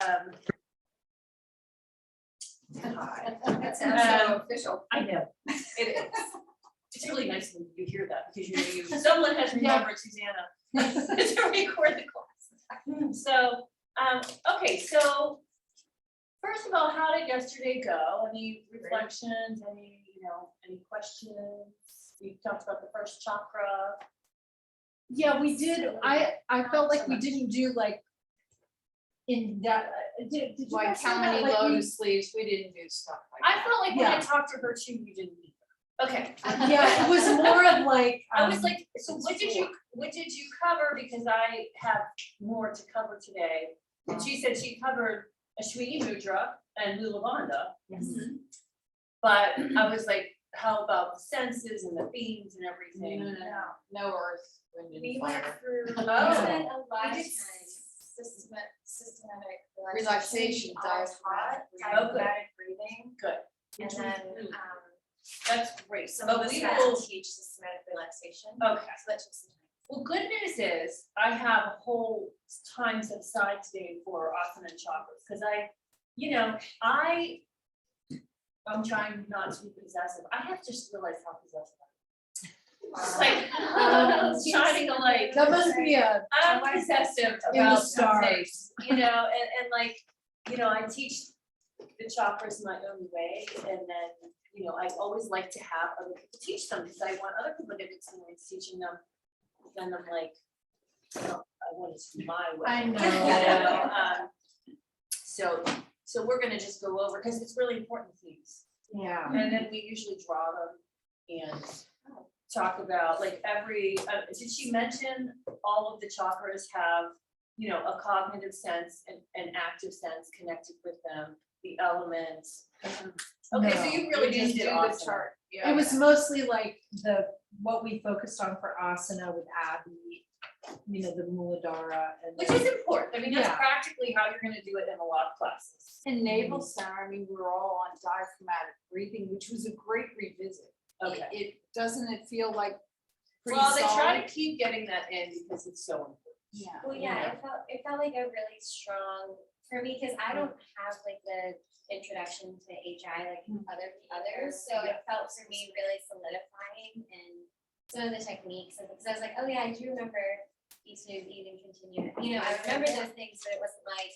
That sounds so official. I know, it is. It's really nice when you hear that, because you know, someone has remembered Susanna to record the class. So, okay, so first of all, how did yesterday go? Any reflections, any questions? We talked about the first chakra. Yeah, we did. I felt like we didn't do like in that. Did you Like guys say how that? many Like, lotus sleeves, we didn't do stuff like I that. felt like when I Yeah. talked to her too, you didn't either. Okay. Yeah, it was more of like. I was like, so what did you cover? Because I have more to cover today. And she said she covered Ashwini Mudra and Lula Bandha. Mhm. But I was like, how about the senses and the themes and everything? No earth, wind and We went fire. through, we Oh. spent a lot of We time did systematic relaxation, hot, Oh, good. diaphragmatic breathing, Good. and Which was then, really- That's great. some But of us we had will, to teach systematic relaxation. okay. So that took some time. Well, good news is I have a whole time set aside today for asana and chakras, because I'm trying not to be possessive. I have just realized how possessive I am. It's like shining a light. That must be a. I'm possessive In the about stars. things, and like, I teach the chakras my own way, and then, I always like to have other people teach them, because I want other people to get experience teaching them. Then I'm like, I want it to be my way. I know. So we're gonna just go over, because it's really important themes, Yeah. and then we usually draw them and talk about, like, did she mention all of the chakras have, a cognitive sense and an active sense connected with them, the elements? Okay, so No. you really We just just did do the awesome. chart. It was mostly like what we focused on for asana with Abby, the Muladhara and. Which is important. I mean, that's Yeah. practically how you're gonna do it in a lot of classes. In navel center, I mean, we were all on diaphragmatic breathing, which was a great revisit. Okay. Doesn't it feel like pretty Well, they try solid? to keep getting that in because it's so important. Yeah. Well, yeah, it felt like a really strong, for me, because I don't have like the introduction to HI like others, so it felt for me really solidifying and some of the techniques, and because I was like, oh yeah, I do remember each move, even continue, I remember those things, but it wasn't like,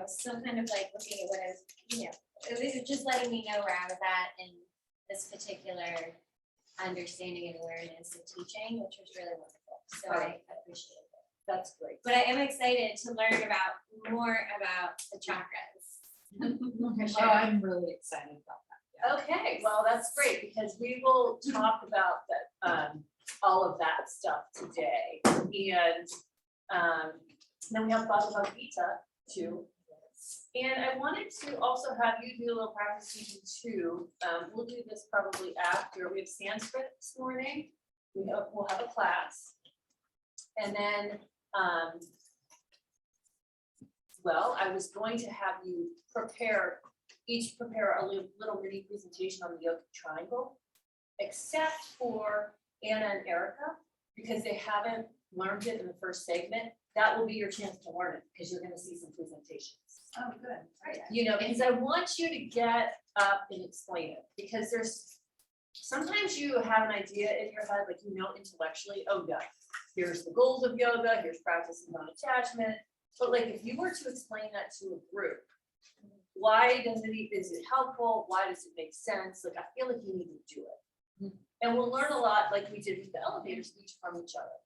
still kind of like looking at what I was, it was just letting me know where I was at in this particular understanding and awareness of teaching, which was really wonderful, so I appreciate it. That's great. But I am excited to learn more about the chakras. Oh, I'm really excited about that. Okay, well, that's great, because we will talk about that, all of that stuff today. And then we have Bhagavad Gita too. And I wanted to also have you do a little practice teaching too. We'll do this probably after. We have Sanskrit this morning. We'll have a class. And then, I was going to have you prepare a little mini presentation on the yogic triangle, except for Anna and Erica, because they haven't learned it in the first segment. That will be your chance to learn it, because you're gonna see some presentations. Oh, good. Because I want you to get up and explain it, because sometimes you have an idea in your head, like, intellectually, oh yeah, here's the goals of yoga, here's practicing non-attachment. But like, if you were to explain that to a group, is it helpful? Why does it make sense? Like, I feel like you need to do it. And we'll learn a lot, like we did with the elevator speech, from each other,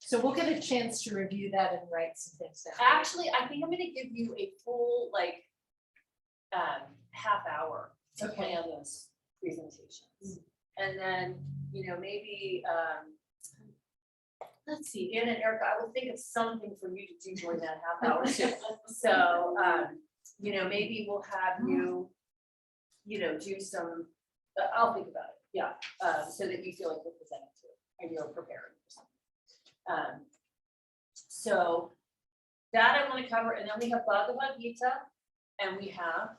So we'll get a chance to review that and write some things down. Actually, I think I'm gonna give you a full, half hour to Okay. plan those presentations. And then, maybe, let's see, Anna and Erica, I will think of something for you to do during that half hour too. So, maybe we'll have you, do some, I'll think about it, yeah, so that you feel like you're presenting to it, and you're preparing for something. So that I want to cover, and then we have Bhagavad Gita, and we have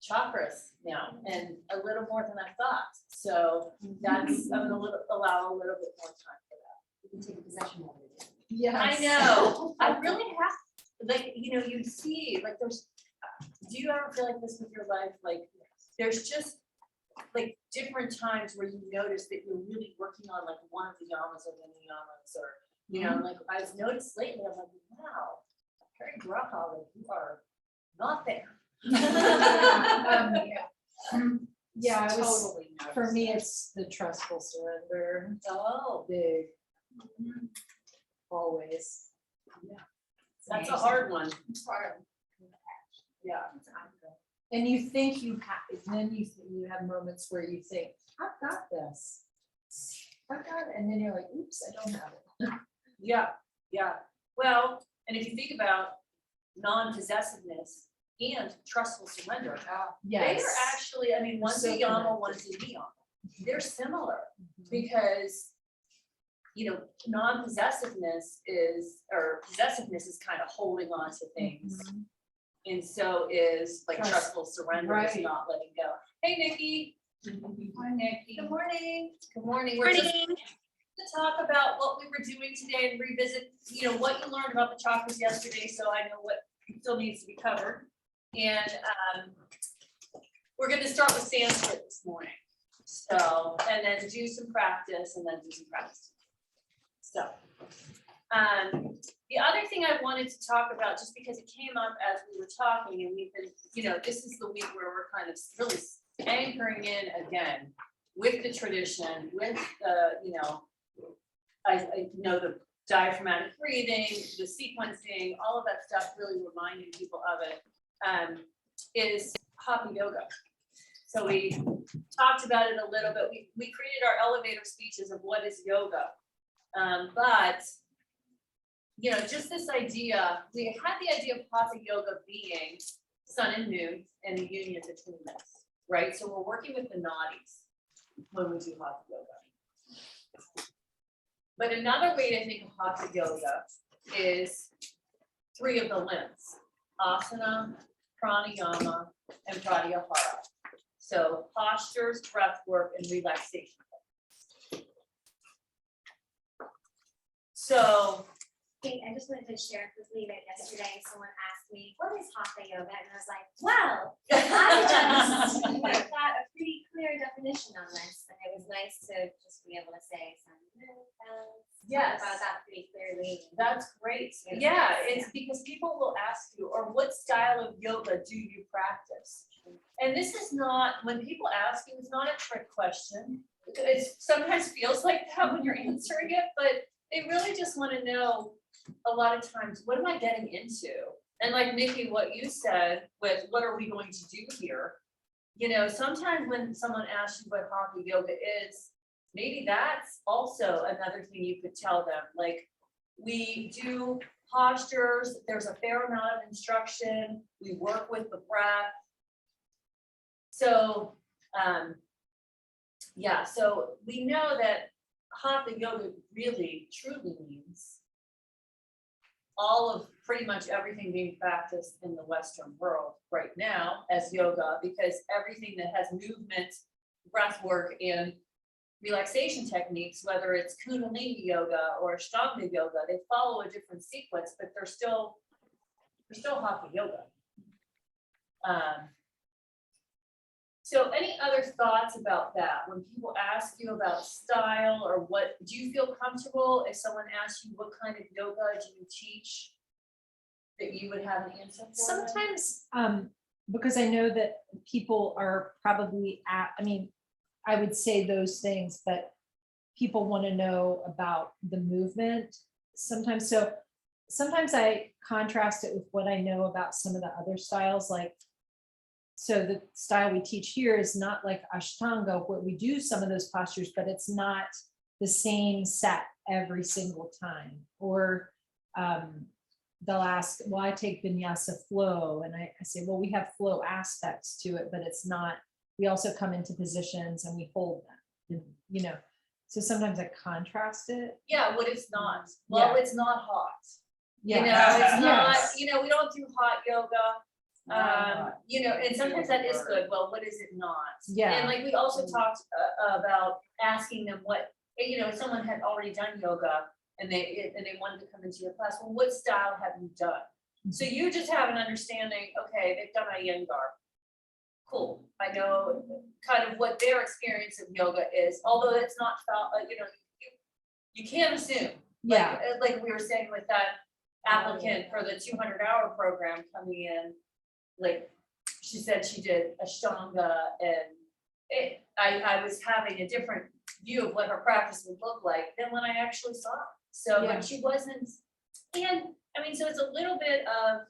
chakras now, and a little more than I thought. So that's, I'm gonna allow a little bit more time for that. You can take possession of it. Yes. I know, I really have, like, you know, you see, like, there's, do you ever feel like this with your life? Like, there's just like different times where you notice that you're really working on like one of the yamas or the niyamas, or, you know, like I've noticed lately, I'm like, wow, Carrie Braha, like you are not there. Yeah, I was, Totally. for me, it's the trustful surrender, Oh, big, always. that's a hard one. Yeah. And you think you have, then you have moments where you think, I've got this. I've got it, and then you're like, oops, I don't have it. Yeah, yeah. Well, and if you think about non-possessiveness and trustful surrender, they are actually, I mean, one's So a yama, connected. one's a niyama. They're similar because, you know, non-possessiveness is, or possessiveness is kind of holding on to things. Mhm. And so is like Trust. trustful surrender is Right. not letting go. Hey, Nikki. Hi, Nikki. Good morning. Good morning. We're just to talk about what we were doing today and revisit, you know, what you learned about the chakras yesterday, so I know what still needs to be covered. And we're gonna start with Sanskrit this morning. So, and then do some practice and then do some practice. So, the other thing I wanted to talk about, just because it came up as we were talking, and we've been, you know, this is the week where we're kind of really anchoring in again with the tradition, with the, you know, I know the diaphragmatic breathing, the sequencing, all of that stuff, really reminding people of it, is Hatha yoga. So we talked about it a little bit. We created our elevator speeches of what is yoga. But, you know, just this idea, we had the idea of Hatha yoga being sun and moon and the union between this, right? So we're working with the nadis when we do Hatha yoga. But another way to think of Hatha yoga is 3 of the limbs: asana, pranayama, and pratyahara. So postures, breath work, and relaxation. So, Hey, I just wanted to share quickly that yesterday someone asked me, what is Hatha yoga? And I was like, well, I just got a pretty clear definition on this. And it was nice to just be able to say some, Yes. about that pretty clearly. that's great. Yeah. Yeah, it's because people will ask you, or what style of yoga do you practice? And this is not, when people ask you, it's not a trick question. It sometimes feels like that when you're answering it, but they really just want to know a lot of times, what am I getting into? And like Nikki, what you said with what are we going to do here? You know, sometimes when someone asks you what Hatha yoga is, maybe that's also another thing you could tell them. Like, we do postures, there's a fair amount of instruction, we work with the breath. So, yeah, so we know that Hatha yoga really truly means all of pretty much everything being practiced in the Western world right now as yoga, because everything that has movement, breath work, and relaxation techniques, whether it's Kundalini yoga or Ashtanga yoga, they follow a different sequence, but they're still Hatha yoga. So any other thoughts about that? When people ask you about style or what, do you feel comfortable if someone asks you what kind of yoga do you teach, that you would have an answer for? Sometimes, because I know that people are probably I mean, I would say those things, but people want to know about the movement sometimes. So sometimes I contrast it with what I know about some of the other styles, like, so the style we teach here is not like Ashtanga, where we do some of those postures, but it's not the same set every single time. Or they'll ask, well, I take vinyasa flow, and I say, well, we have flow aspects to it, but it's not, we also come into positions and we hold them, you know. So sometimes I contrast it. Yeah, what it's not. Well, Yeah. it's not hot. Yeah. You know, it's not, Yes. you know, we don't do hot yoga. You know, and sometimes that is good. Well, what is it not? Yeah. And like we also talked about asking them what, you know, if someone had already done yoga and they wanted to come into your class, well, what style have you done? So you just have an understanding, okay, they've done Iyengar. Cool, I know kind of what their experience of yoga is, although it's not felt, you can't assume. Yeah, Like we were saying with that applicant for the 200-hour program coming in, like, she said she did Ashtanga and I was having a different view of what her practice would look like than when I actually saw it. So, Yeah. but she wasn't, and I mean, so it's a little bit of,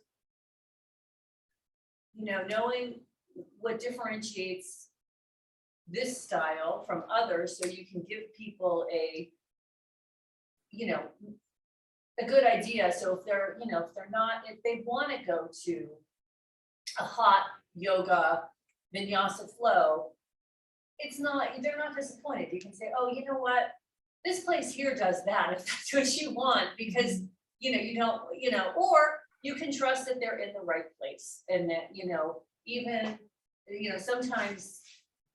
knowing what differentiates this style from others, so you can give people a good idea. So if they're, if they want to go to a hot yoga vinyasa flow, they're not disappointed. You can say, oh, you know what? This place here does that, if that's what you want, because, you don't, or you can trust that they're in the right place and that, even, sometimes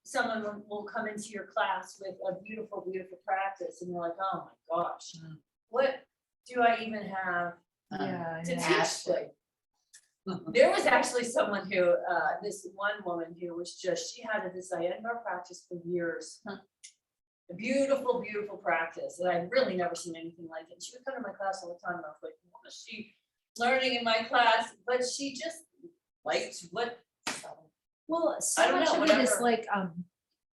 someone will come into your class with a beautiful, beautiful practice and you're like, oh my gosh, what do I even have yeah. to yeah. teach them? There was actually someone who, this one woman who was she had this Iyengar practice for years. A beautiful, beautiful practice, and I've really never seen anything like it. She would come to my class all the time, and I was like, what is she learning in my class? But she just liked what. Well, I so don't much know, of it is whatever.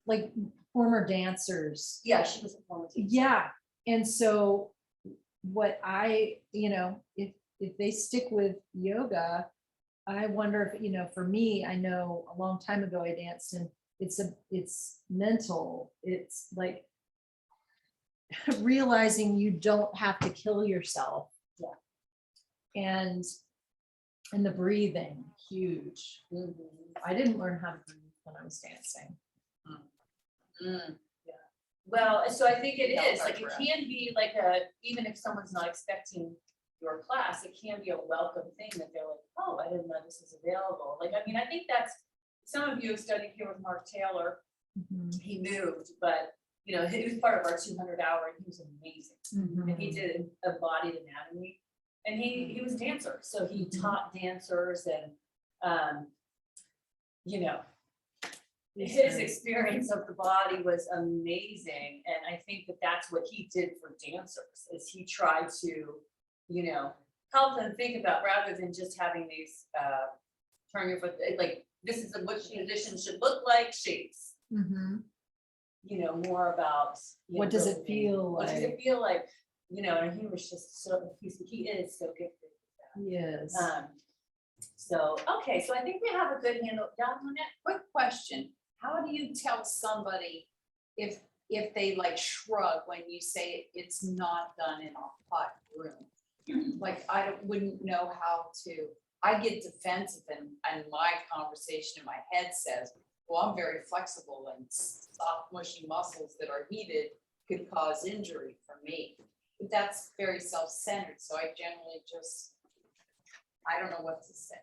like former dancers. Yeah, she was a former teacher. Yeah, and so what if they stick with yoga, I wonder if, for me, I know a long time ago I danced, and it's mental. It's like realizing you don't have to kill yourself. Yeah. And the breathing, huge. I didn't learn how to breathe when I was dancing. Yeah. Well, so I think it Yeah, is, like, it can be like even if someone's not expecting your class, it can be a welcome thing that they're like, oh, I didn't know this was available. Like, I mean, I think that's, some of you have studied here with Mark Taylor. Mhm. He moved, but he was part of our 200-hour, and he was amazing. And he did embodied anatomy, and he was a dancer, so he taught dancers, and his experience of the body was amazing. And I think that that's what he did for dancers, is he tried to help them think about, rather than just having these turn your foot, like, this is what position should look like, shapes. Mhm. More about What does it building. feel What does like? it feel like? And he was just so, he is so gifted with Yes. that. So, okay, so I think we have a good handle. Don, Lynette? Quick question, how do you tell somebody if they like shrug when you say it's not done in a hot room? Like, wouldn't know how to, I get defensive, and my conversation in my head says, well, I'm very flexible, and soft mushy muscles that are heated could cause injury for me. But that's very self-centered, so I generally I don't know what to say.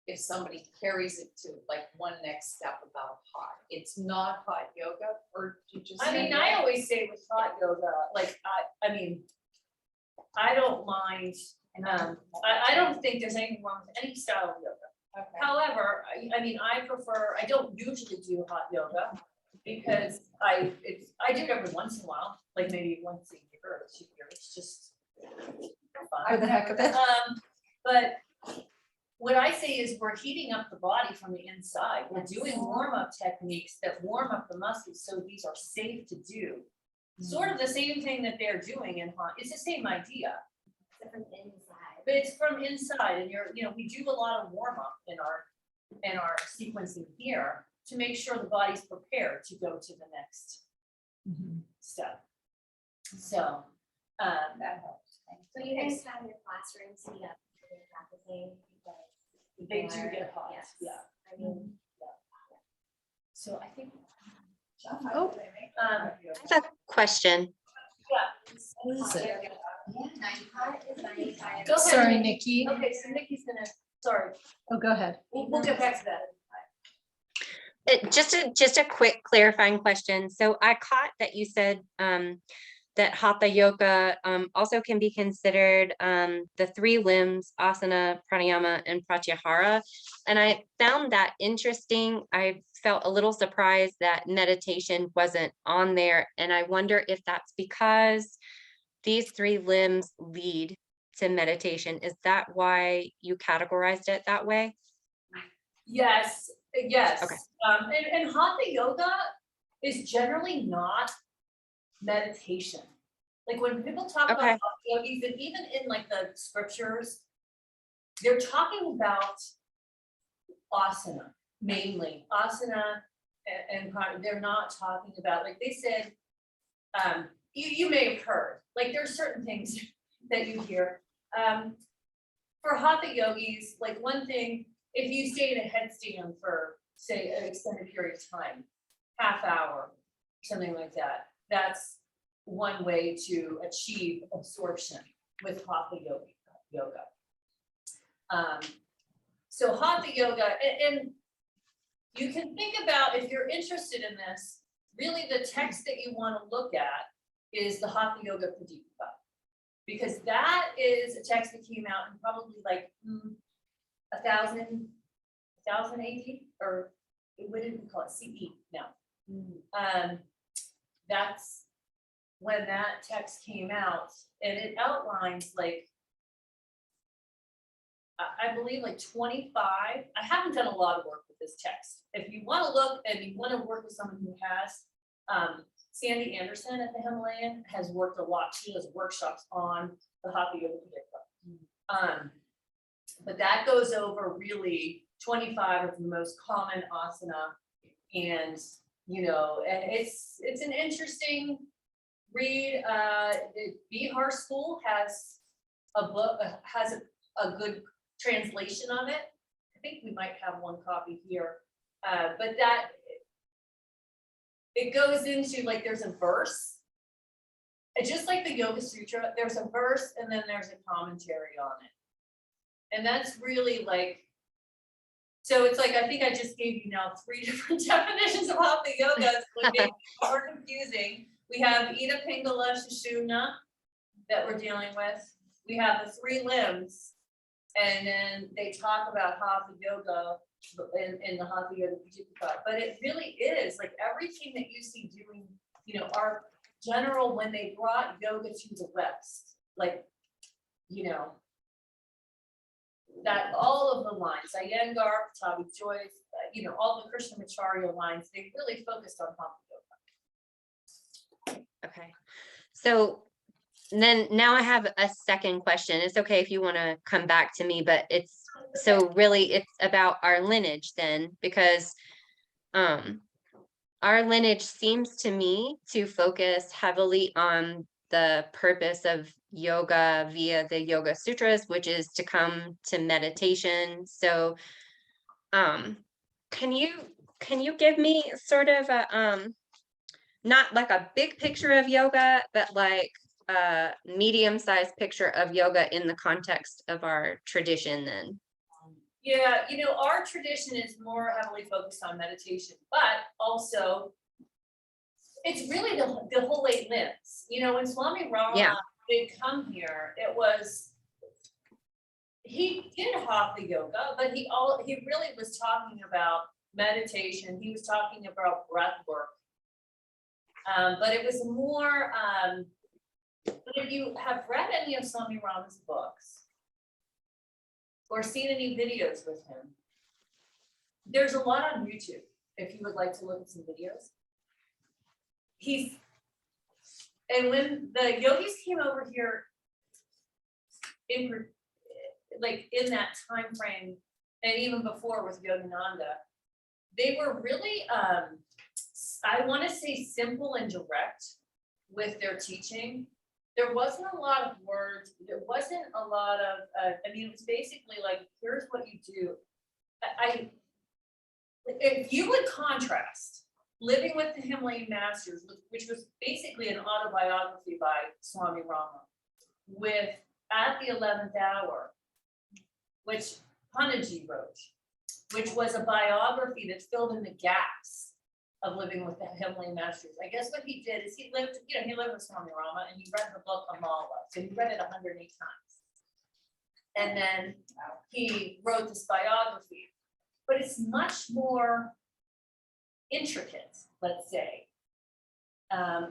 If somebody carries it to like one next step about hot, it's not hot yoga, or you just. I mean, I always say with hot yoga, like, I mean, I don't mind, I don't think there's anything wrong with any style of yoga. Okay. However, I mean, I don't usually do hot yoga, because I do it every once in a while, like maybe once a year or 2 years, just For fun. the heck of it. But what I say is, we're heating up the body from the inside. We're doing warm-up techniques that warm up the muscles, so these are safe to do. Sort of the same thing that they're doing in hot, it's the same idea. From inside. But it's from inside, and we do a lot of warm up in our sequencing here to make sure the body's prepared to go to the next Mhm. step. So, That helps. So you guys have your classrooms set up for your practicing, because they people do are- get hot, yes. yeah. I mean, So I think, Oh. I have a question. What is it? hot is 95. Go ahead, Sorry, Nikki. Nikki. Okay, so Nikki's sorry, Oh, go ahead. we'll get back to that. Just a quick clarifying question. So I caught that you said that Hatha Yoga also can be considered the 3 limbs, asana, pranayama, and pratyahara. And I found that interesting. I felt a little surprised that meditation wasn't on there. And I wonder if that's because these 3 limbs lead to meditation. Is that why you categorized it that way? Yes, yes. Okay. And Hatha Yoga is generally not meditation. Like when people talk about Okay. Hatha yogis, and even in like the scriptures, they're talking about asana, mainly asana and they're not talking about, like they said, you may have heard, like there's certain things that you hear. For Hatha yogis, like one thing, if you stay in a headstand for, say, an extended period of time, half hour, something like that, that's one way to achieve absorption with Hatha yoga. So Hatha yoga, and you can think about, if you're interested in this, really the text that you want to look at is the Hatha Yoga Pradipika. Because that is a text that came out in probably like 1000 AD, or what did we call it, CE now. That's when that text came out, and it outlines like, I believe like 25, I haven't done a lot of work with this text. If you want to look and you want to work with someone who has, Sandy Anderson at the Himalayan has worked a lot. She does workshops on the Hatha Yoga Pradipika. But that goes over really 25 of the most common asana, and and it's an interesting read. The Bihar School has a book, has a good translation of it. I think we might have one copy here, but that it goes into, like, there's a verse, and just like the Yoga Sutra, there's a verse and then there's a commentary on it, and that's really like, so it's like, I think I just gave you now 3 different definitions of Hatha Yoga, so it makes it more confusing. We have Ida Pingala Sushumna that we're dealing with. We have the 3 limbs, and then they talk about Hatha Yoga in the Hatha Yoga Pradipika. But it really is like everything that you see doing, our general, when they brought yoga to the West, like, that all of the lines, Iyengar, Patabi Joyce, all the Krishnamacharya lines, they really focused on Hatha Yoga. Okay. So then now I have a second question. It's okay if you want to come back to me, but it's about our lineage then, because our lineage seems to me to focus heavily on the purpose of yoga via the Yoga Sutras, which is to come to meditation. So can you give me sort of a not like a big picture of yoga, but like a medium-sized picture of yoga in the context of our tradition then? Yeah, our tradition is more heavily focused on meditation, but also it's really the whole 8 limbs. When Swami Rama did come here, he did Hatha Yoga, but he really was talking about meditation. He was talking about breath work. But it was more, if you have read any of Swami Rama's books or seen any videos with him, there's a lot on YouTube if you would like to look at some videos. And when the yogis came over here in that time frame, and even before with Yogananda, they were really, I want to say, simple and direct with their teaching. There wasn't a lot of words. There wasn't a lot of, it was basically like, here's what you do. If you would contrast Living with the Himalayan Masters, which was basically an autobiography by Swami Rama, with At the 11th Hour, which Panaji wrote, which was a biography that filled in the gaps of living with the Himalayan masters. I guess what he did is he lived with Swami Rama, and he read the book Amala, so he read it 108 times. And then he wrote this biography, but it's much more intricate, let's say.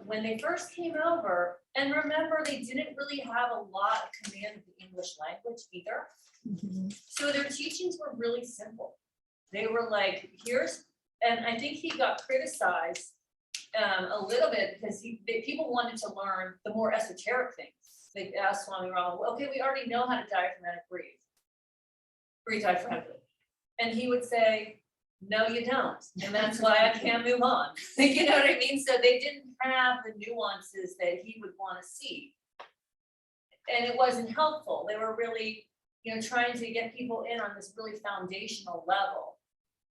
When they first came over, and remember, they didn't really have a lot of command of the English language either. So their teachings were really simple. They were like, and I think he got criticized a little bit because people wanted to learn the more esoteric things. They asked Swami Rama, well, okay, we already know how to diaphragmatic breathe diaphragmatically. And he would say, no, you don't. And that's why I can't move on. You know what I mean? So they didn't have the nuances that he would want to see. And it wasn't helpful. They were really, trying to get people in on this really foundational level.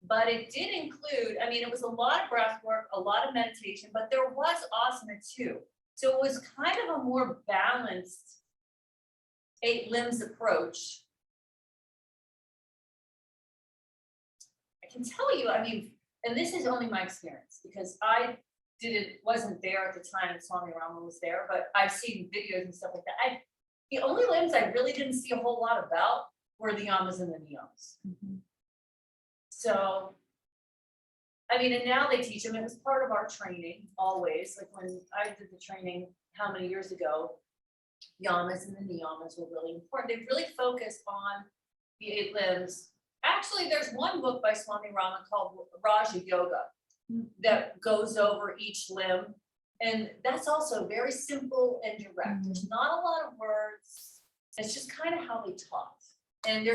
But it did include, it was a lot of breath work, a lot of meditation, but there was asana too. So it was kind of a more balanced 8 limbs approach. I can tell you, and this is only my experience because I wasn't there at the time that Swami Rama was there, but I've seen videos and stuff like that. The only limbs I really didn't see a whole lot about were the yamas and the niyamas. So, and now they teach them. It was part of our training always. Like when I did the training, how many years ago, yamas and the niyamas were really important. They really focused on the 8 limbs. Actually, there's one book by Swami Rama called Raja Yoga that goes over each limb. And that's also very simple and direct. There's not a lot of words. It's just kind of how they taught. And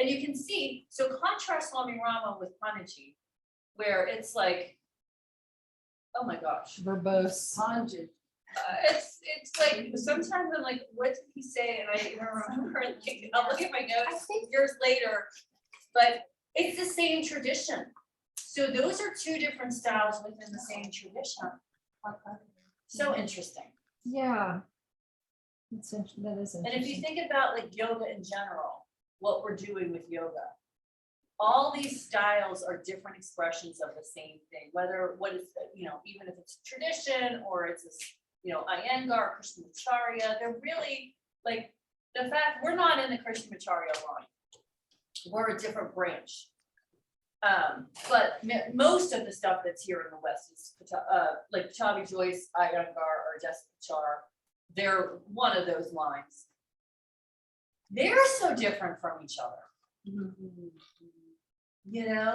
you can see, so contrast Swami Rama with Panaji, where it's like, oh my gosh. Verbose. Pungent. It's like, sometimes I'm like, what did he say? And I even remember, I'll look at my notes years later, but it's the same tradition. So those are 2 different styles within the same tradition. So interesting. Yeah. That is interesting. And if you think about like yoga in general, what we're doing with yoga, all these styles are different expressions of the same thing, even if it's tradition or it's Iyengar, Krishnamacharya, they're really like the fact we're not in the Krishnamacharya line. We're a different branch. But most of the stuff that's here in the West is like Chavi Joyce, Iyengar, or Desikachar. They're one of those lines. They're so different from each other.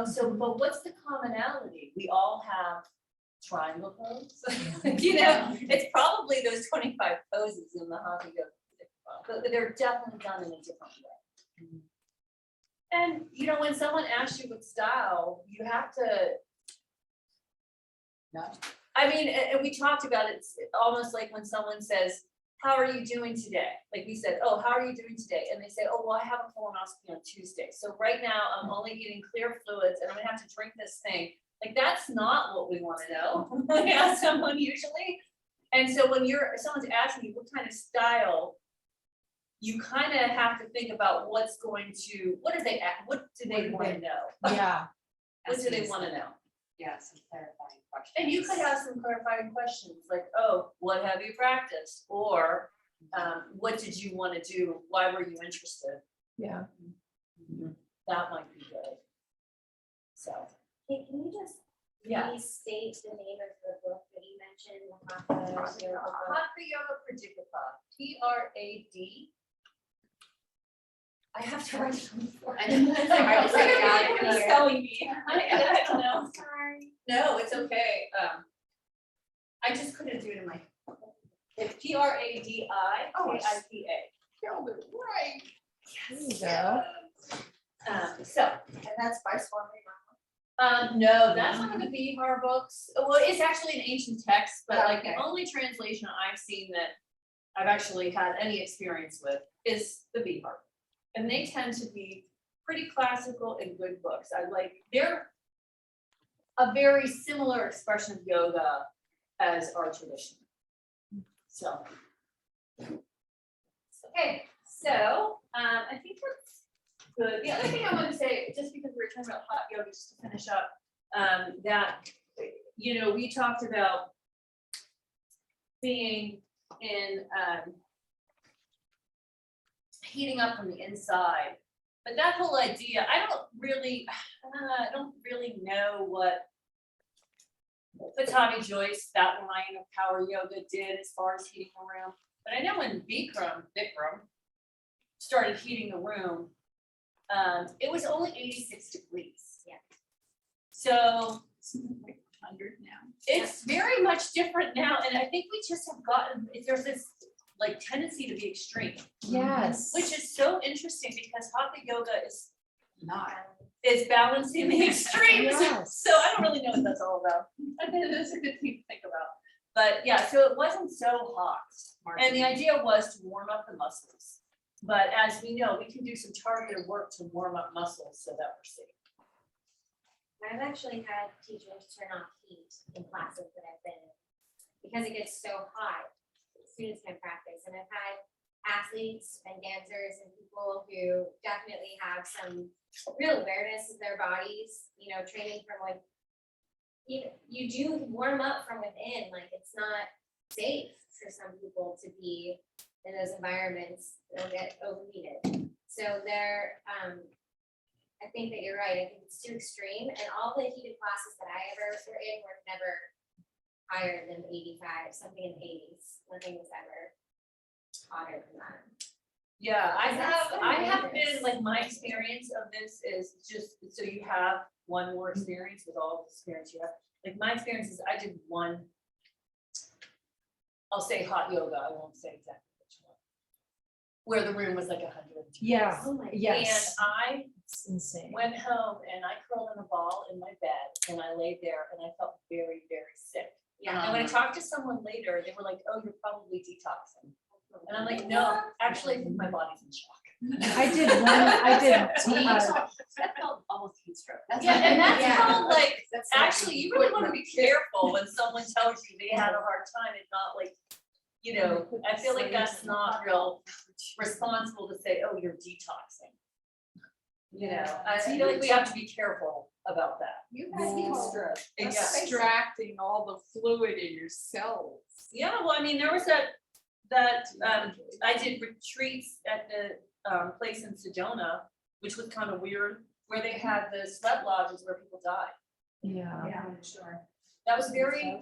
So, but what's the commonality? We all have triangle pose. It's probably those 25 poses in the Hatha Yoga, but they're definitely done in a different way. And, when someone asks you what style, you have to, and we talked about it, it's almost like when someone says, how are you doing today? Like we said, oh, how are you doing today? And they say, oh, well, I have a colonoscopy on Tuesday. So right now I'm only eating clear fluids and I'm gonna have to drink this thing. Like, that's not what we wanna know. I ask someone usually. And so when someone's asking you what kind of style, you kind of have to think about what do they want to know? Yeah. What do they want to know? Yeah, some clarifying questions. And you could have some clarifying questions like, oh, what have you practiced? Or what did you want to do? Why were you interested? Yeah. That might be good. So, Hey, can you just yeah. restate the name of the book that you mentioned, Hatha Yoga book? Hatha Yoga Pradipika, Prad. I have to write it on the floor. I know. I was like, Everybody's telling me. I don't know. Sorry. No, it's okay. I just couldn't do it in my. It's Pradipika. Killed it, right. There you go. And that's by Swami Rama. No, that's one of the Bihar books. Well, it's actually an ancient text, but like the Okay. only translation I've seen that I've actually had any experience with is the Bihar. And they tend to be pretty classical and good books. They're a very similar expression of yoga as our tradition. So. Okay, so I think that's good. The other thing I want to say, just because we were talking about hot yoga, just to finish up, that you know, we talked about being in, heating up from the inside. But that whole idea, I don't really know what Patani Joyce, that line of power yoga did as far as heating a room. But I know when Bikram started heating the room, it was only 86 degrees. Yeah. So Like 100 now. it's very much different now, and I think we just have gotten, there's this like tendency to be extreme, Yes. which is so interesting because hatha yoga Not. is balancing the extremes. Yes. So I don't really know what that's all about. I think that's a good thing to think about. But yeah, so it wasn't so hot. And the idea was to warm up the muscles. But as we know, we can do some targeted work to warm up muscles so that we're safe. I've actually had teachers turn off heat in classes that I've been in because it gets so hot. Students can practice, and I've had athletes and dancers and people who definitely have some real awareness of their bodies, you know, training from like, you do warm up from within, like it's not safe for some people to be in those environments, they'll get overheated. So there, I think that you're right, I think it's too extreme, and all the heated classes that I ever were in were never higher than 85, something in the 80s, nothing was ever hotter than that. Yeah, I That's have dangerous. been, like, my experience of this is just, so you have one more experience with all the experience you have. Like, my experience is I did one, I'll say hot yoga, I won't say exactly which one, where the room was like 100. Yeah, Oh my yes. And I It's insane. went home and I curled in a ball in my bed and I laid there and I felt very, very sick. Yeah. And when I talked to someone later, they were like, oh, you're probably detoxing. And I'm like, no, actually, I think my body's in shock. I did one, I did, That felt almost heat stroke. Yeah, and that's Yeah. called like, That's actually, you really wanna be careful when someone tells you they had a hard time and not like, you know, I feel like that's not real responsible to say, oh, you're detoxing. You know, I feel like we have to be careful about that. You had heat stroke. Yeah. Extracting all the fluid in your cells. Yeah, well, I mean, there was that I did retreats at the place in Sedona, which was kind of weird, where they had the sweat lodges where people died. yeah. Yeah, sure. That was very,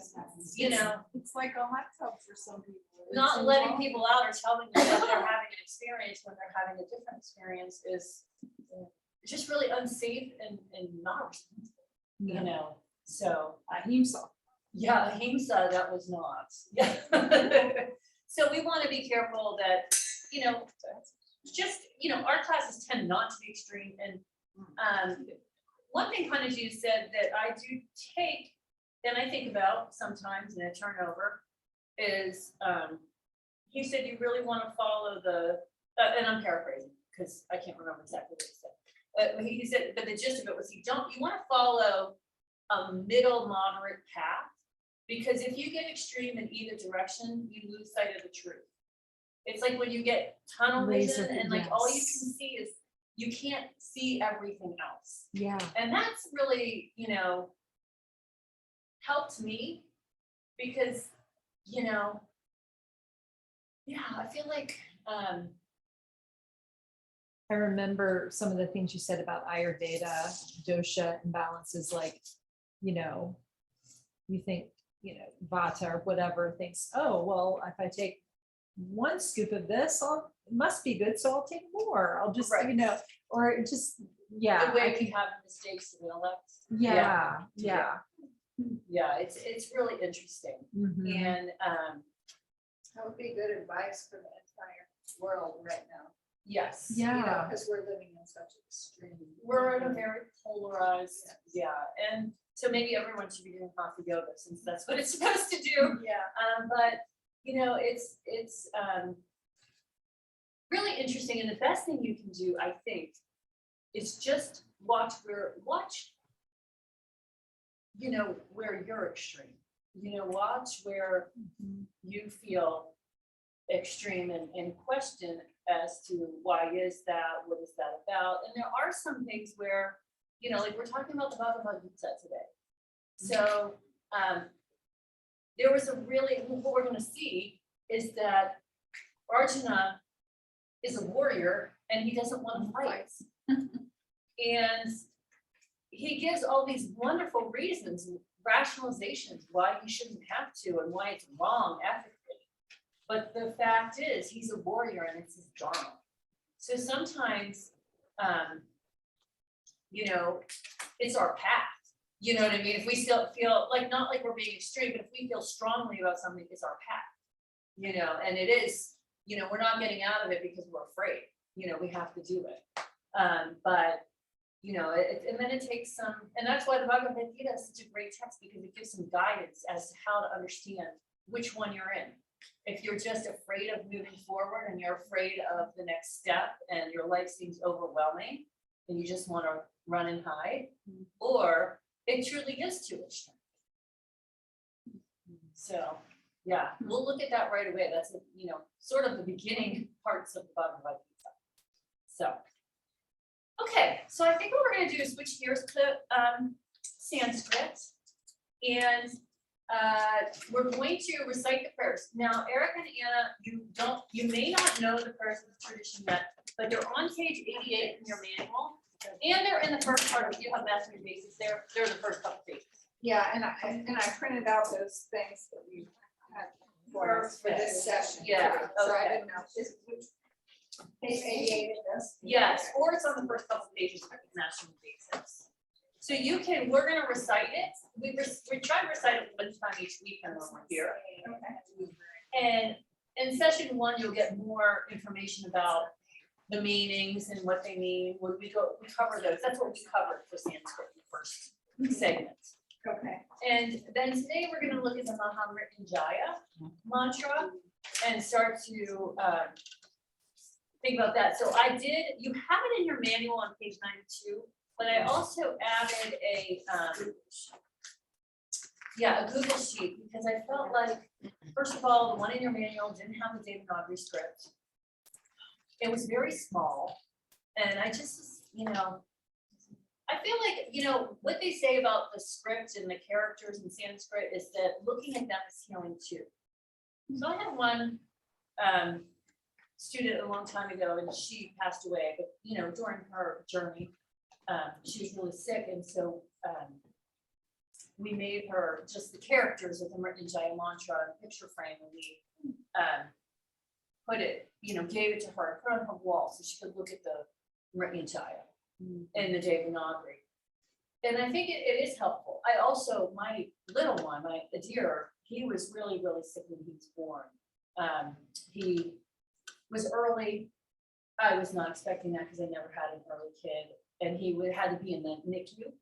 you know, It's like a hot tub for some people. It's not letting involved. people out or telling them that they're having an experience when they're having a different experience is just really unsafe and not responsible, you know, so. Ahimsa. Yeah, ahimsa, that was not, yeah. So we want to be careful that, you know, just, you know, our classes tend not to be extreme. And one thing Hanaju said that I do take, and I think about sometimes in a turnover, is he said you really want to follow the, and I'm paraphrasing because I can't remember exactly what he said. He said, but the gist of it was you want to follow a middle moderate path. Because if you get extreme in either direction, you lose sight of the truth. It's like when you get tunnel vision Laser, and like all you yes. can see is, you can't see everything else. Yeah. And that's really, you know, helped me because, you know, yeah, I feel like, I remember some of the things you said about Ayurveda, dosha imbalances, like, you know, you think, you know, Vata or whatever thinks, oh, well, if I take one scoop of this, it must be good, so I'll take more. I'll just, Right. you know, or it just, yeah. the way I we can- have mistakes in the elect. Yeah, yeah. Yeah, it's really interesting. Mhm. And, That would be good advice for the entire world right now. yes. Yeah. Because we're living in such extreme. We're in a very polarized, yeah, and so maybe everyone should be doing hatha yoga since that's what it's supposed to do. Yeah. But, you know, it's really interesting, and the best thing you can do, I think, is just watch, you know, where you're extreme. You know, watch where you feel extreme and question as to why is that, what is that about? And there are some things where, you know, like we're talking about the Bhagavad Gita today. So there was a really, what we're gonna see is that Arjuna is a warrior and he doesn't want to fight. And he gives all these wonderful reasons, rationalizations, why he shouldn't have to and why it's wrong ethically. But the fact is, he's a warrior and it's his dharma. So sometimes, you know, it's our path. You know what I mean? If we still feel like, not like we're being extreme, but if we feel strongly about something, it's our path. You know, and it is, you know, we're not getting out of it because we're afraid. You know, we have to do it. But you know, and then it takes some, and that's why the Bhagavad Gita is such a great text, because it gives some guidance as to how to understand which one you're in. If you're just afraid of moving forward and you're afraid of the next step and your life seems overwhelming and you just want to run and hide, or it truly is too much strength. So, yeah, we'll look at that right away. That's, you know, sort of the beginning parts of the Bhagavad Gita. So. Okay, so I think what we're gonna do is switch gears to Sanskrit. And we're going to recite the prayers. Now, Eric and Anna, you may not know the prayers of the tradition yet, but they're on page 88 in your manual. And they're in the first part of, you have mastery basics, they're the first couple pages. Yeah, and I printed out those things that we had for this session. Yeah, So I okay. didn't know, which page 88 is this? Yes, or it's on the first couple pages of mastery basics. So you can, we're gonna recite it. We try to recite it one time each week when we're here. And in session 1, you'll get more information about the meanings and what they mean. When we cover those. That's what we covered for Sanskrit in the first segment. Okay. And then today we're gonna look at the Maha Mrityunjaya mantra and start to think about that. So you have it in your manual on page 92, but I also added a Google sheet, because I felt like, first of all, the one in your manual didn't have the Devanagari script. It was very small, and I just, you know, I feel like, you know, what they say about the script and the characters in Sanskrit is that looking at them is healing too. So I had one student a long time ago, and she passed away, but you know, during her journey, she was really sick, and so we made her just the characters of the Mrityunjaya mantra in a picture frame, and we put it, you know, gave it to her, put it on her wall so she could look at the Mrityunjaya in the Devanagari. And I think it is helpful. I also, my little one, my Adir, he was really, really sick when he was born. He was early. I was not expecting that because I never had an early kid, and he had to be in the NICU.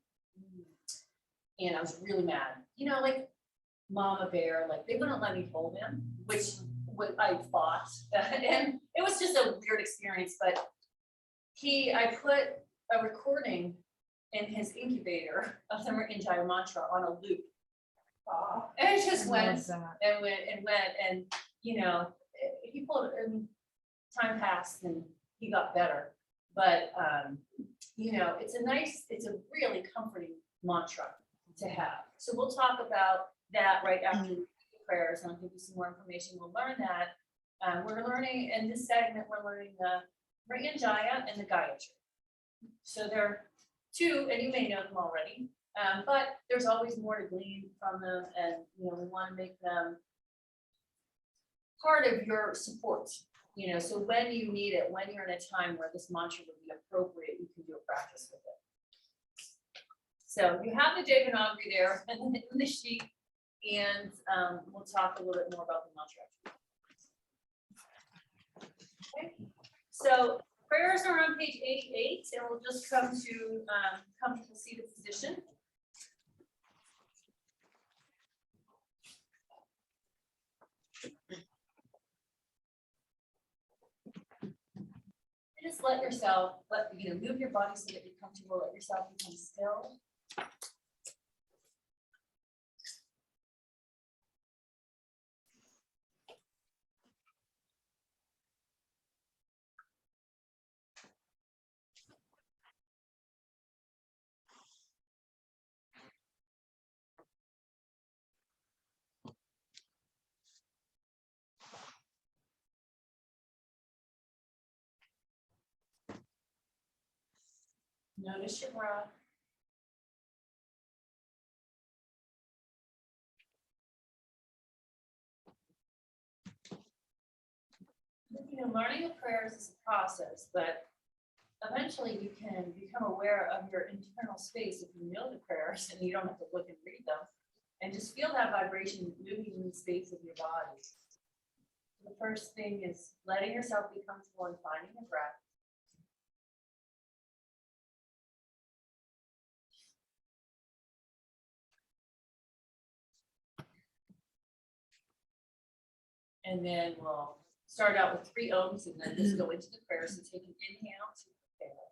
And I was really mad. You know, like mama bear, like they wouldn't let me hold him, which I fought. And it was just a weird experience, but I put a recording in his incubator of the Mrityunjaya mantra on a loop. And it just went and went and went, and you know, he pulled it, and time passed and he got better. But you know, it's a really comforting mantra to have. So we'll talk about that right after the prayers, and I'll give you some more information. We'll learn that. We're learning in this segment, we're learning the Mrityunjaya and the Gayatri. So they're two, and you may know them already, but there's always more to glean from them, and you know, we want to make them part of your support. You know, so when you need it, when you're in a time where this mantra would be appropriate, you can do a practice with it. So you have the Devanagari there in the sheet, and we'll talk a little bit more about the mantra. Okay. So prayers are on page 88, and we'll just come to comfortable seated position. Just let yourself, move your body so that you're comfortable. Let yourself become still. Notice your breath. You know, learning of prayers is a process, but eventually you can become aware of your internal space if you know the prayers and you don't have to look and read them. And just feel that vibration moving in the space of your body. The first thing is letting yourself be comfortable and finding your breath. And then we'll start out with 3 ohms and then just go into the prayer. So take an inhale to prepare.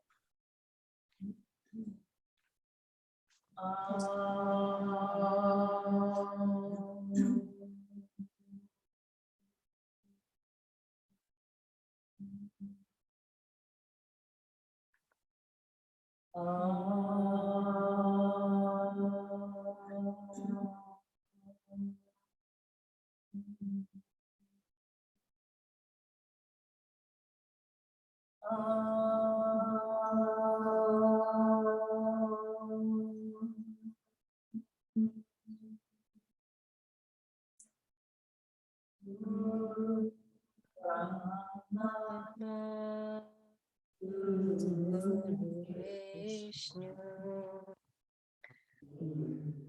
Vishnu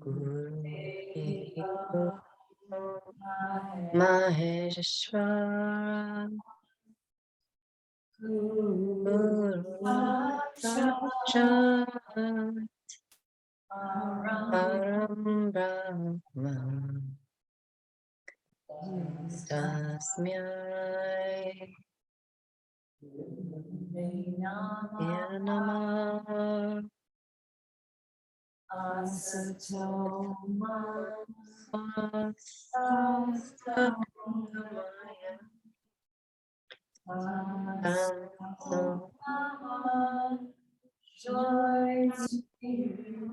Guru Maheshwara Guru Sakshat Param Brahma Tasmai Namah Joy to you,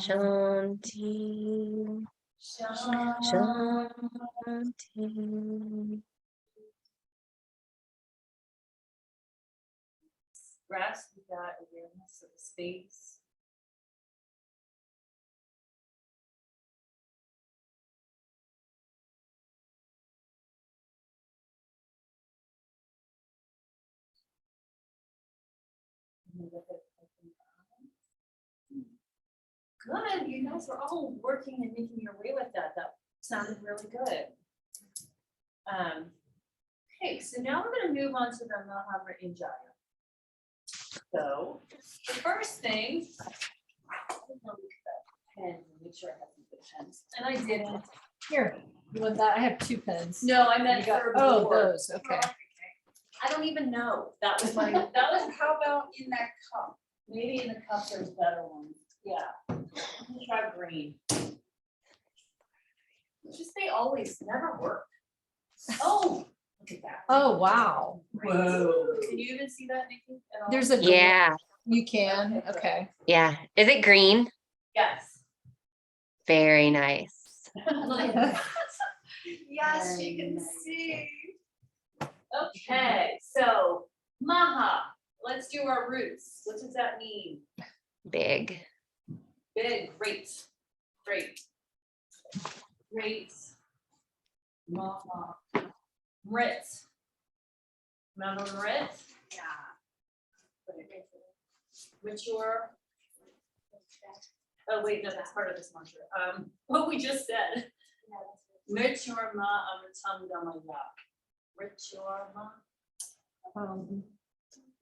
Shanti, Shanti. Rest with that awareness of the space. Good, you guys are all working and making your way with that. That sounded really good. Okay, so now we're going to move on to the Maha Mrityunjaya. So the first thing, pen, make sure I have some good pens, and I didn't. Here, you want that? I have 2 pens. No, I meant You got- for Oh, board. those, okay. I don't even know. That was my, that was, how about in that cup? Maybe in the cup there's better ones. Yeah. Try green. It's just they always never work. Oh, look at that. Oh, wow. Whoa. Can you even see that, Nikki? At all? There's a. Yeah, You can, okay. yeah. Is it green? Yes. Very nice. Yes, you can see. Okay, so Maha, let's do our roots. What does that mean? Big. Big, great, great. Great. Maha. Mrit. Remember Mrit? Yeah. Mature. Oh, wait, no, that's part of this mantra. What we just said. Mature ma amritam damaya. Mature ma.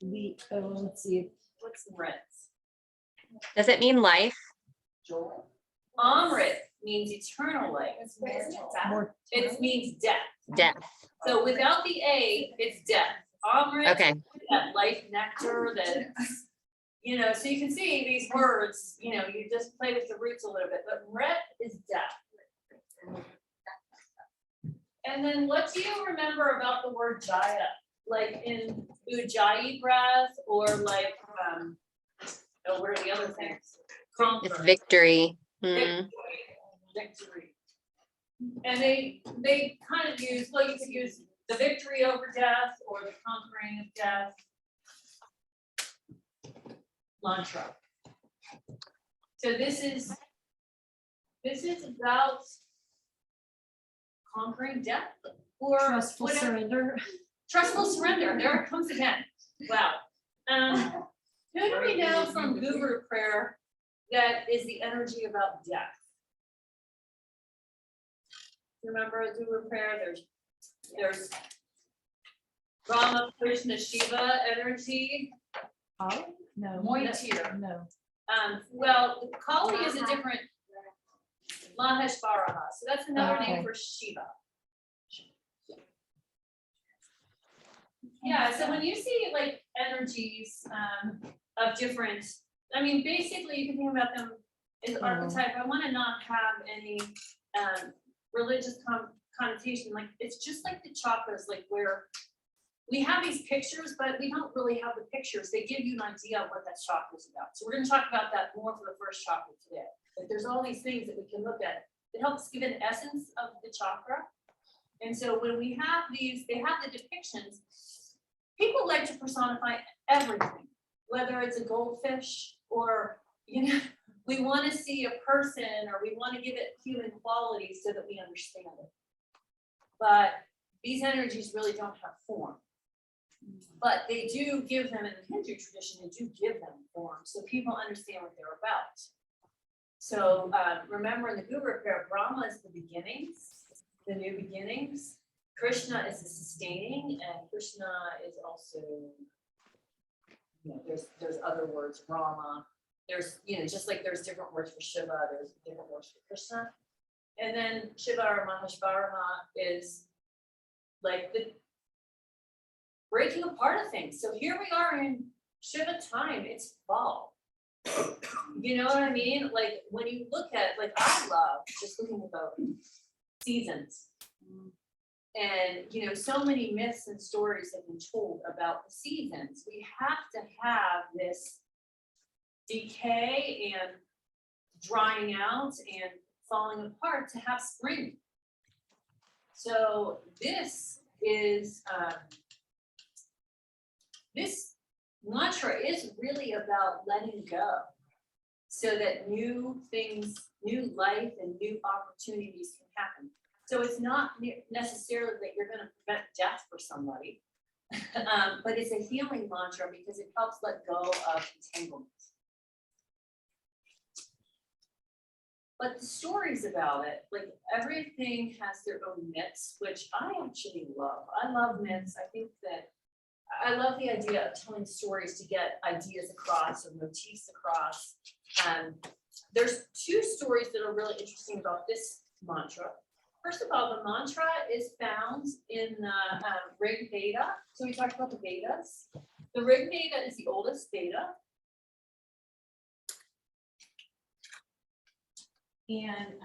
let's see. What's Mrit? Does it mean life? Joy. Amrit means eternal life. More. It means death. Death. So without the A, it's death. Amrit, Okay. that life nectar that, you know, so you can see these words, you know, you just play with the roots a little bit, but Mrit is death. And then what do you remember about the word Jaya? Like in Ujjayi breath or like, oh, what are the other things? It's Conquer. victory. Victory. And they kind of use, well, you could use the victory over death or the conquering of death mantra. So this is about conquering death or Trustful whatever. surrender. Trustful surrender, there it comes again. Wow. Who do we know from Guru prayer that is the energy about death? Remember Guru prayer, there's Rama, Krishna, Shiva energy. Oh, no. Moitir. No. Well, Kali is a different Maheshvaraha, so that's another name Okay. for Shiva. Yeah, so when you see like energies of different, I mean, basically you can think about them as archetype. I want to not have any religious connotation. Like it's just like the chakras, like where we have these pictures, but we don't really have the pictures. They give you an idea of what that chakra is about. So we're going to talk about that more for the first chakra today. But there's all these things that we can look at. It helps give an essence of the chakra. And so when we have these, they have the depictions. People like to personify everything, whether it's a goldfish or, you know, we want to see a person or we want to give it human qualities so that we understand it. But these energies really don't have form. But they do give them, in the Hindu tradition, they do give them form so people understand what they're about. So remember in the Guru prayer, Brahma is the beginnings, the new beginnings. Krishna is the sustaining, and Krishna is also, you know, there's other words, Rama. There's, you know, just like there's different words for Shiva, there's different words for Krishna. And then Shiva or Maheshvaraha is like the breaking apart of things. So here we are in Shiva time, it's fall. You know what I mean? Like when you look at, like I love just looking about seasons. And, you know, so many myths and stories have been told about the seasons. We have to have this decay and drying out and falling apart to have spring. So this is, this mantra is really about letting go so that new things, new life and new opportunities can happen. So it's not necessarily that you're going to prevent death for somebody, but it's a healing mantra because it helps let go of entanglement. But the stories about it, like everything has their own myths, which I actually love. I love myths. I think that I love the idea of telling stories to get ideas across or motifs across. There's two stories that are really interesting about this mantra. First of all, the mantra is found in the Rig Veda. So we talked about the Vedas. The Rig Veda is the oldest Veda. And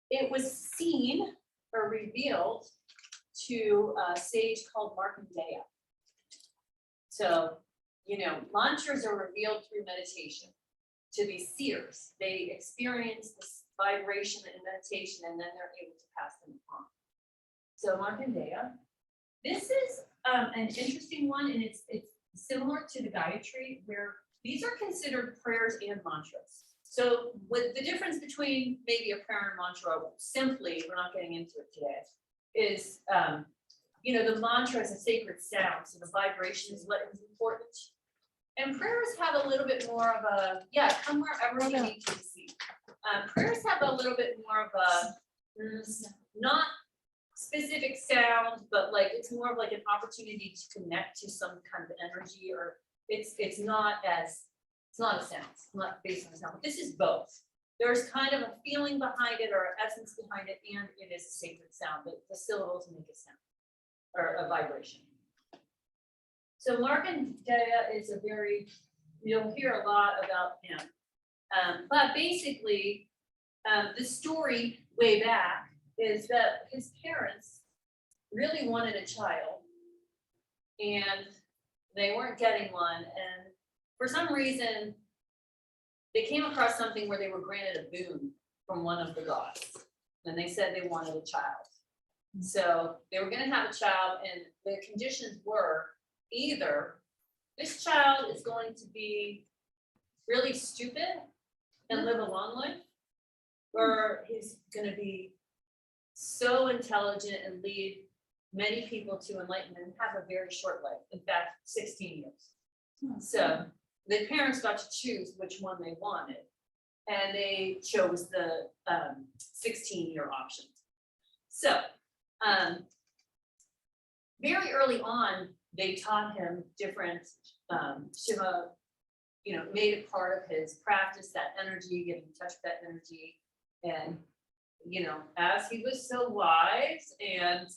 it was seen or revealed to a sage called Markandeya. So, you know, mantras are revealed through meditation to these seers. They experience this vibration and meditation, and then they're able to pass them on. So Markandeya, this is an interesting one, and it's similar to the Gayatri, where these are considered prayers and mantras. So with the difference between maybe a prayer and mantra, simply, we're not getting into it today, is, you know, the mantra is a sacred sound, so the vibration is what is important. And prayers have a little bit more of a, yeah, come wherever you need to receive. Prayers have a little bit more of a, not specific sound, but like, it's more of like an opportunity to connect to some kind of energy, or it's not a sound, it's not based on a sound, but this is both. There's kind of a feeling behind it or an essence behind it, and it is a sacred sound, but the syllables make a sound or a vibration. So Markandeya is a very, you'll hear a lot about him. But basically, the story way back is that his parents really wanted a child, and they weren't getting one. And for some reason, they came across something where they were granted a boon from one of the gods, and they said they wanted a child. So they were going to have a child, and the conditions were either this child is going to be really stupid and live a long life, or he's going to be so intelligent and lead many people to enlightenment and have a very short life. In fact, 16 years. So the parents got to choose which one they wanted, and they chose the 16-year option. So very early on, they taught him different, Shiva, made it part of his practice, that energy, getting in touch with that energy. And, as he was so wise and,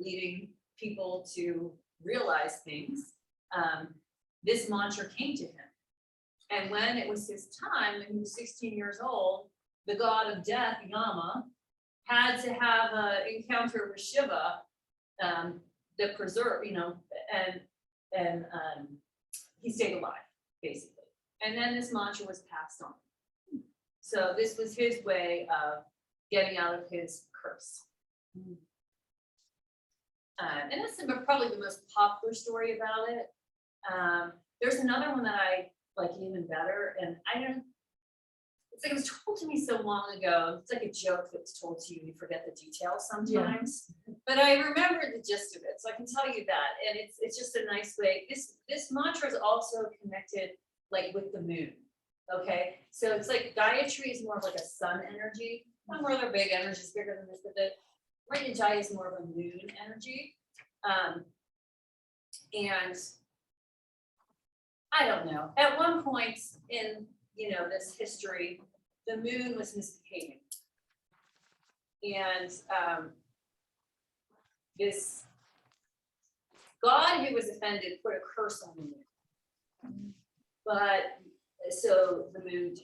leading people to realize things, this mantra came to him. And when it was his time, when he was 16 years old, the god of death, Yama, had to have an encounter with Shiva, the preserve, and he stayed alive, basically. And then this mantra was passed on. So this was his way of getting out of his curse. And that's probably the most popular story about it. There's another one that I like even better, and it's like it was told to me so long ago. It's like a joke that's told to you, you forget the details sometimes. Yeah. But I remember the gist of it, so I can tell you that. And it's just a nice way. This mantra is also connected like with the moon. Okay, so it's like Gayatri is more of like a sun energy. Some other big energy is bigger than this, but the Mrityunjaya is more of a moon energy. And I don't know. At one point in this history, the moon was misbehaving, and this god who was offended put a curse on the moon. But so the moon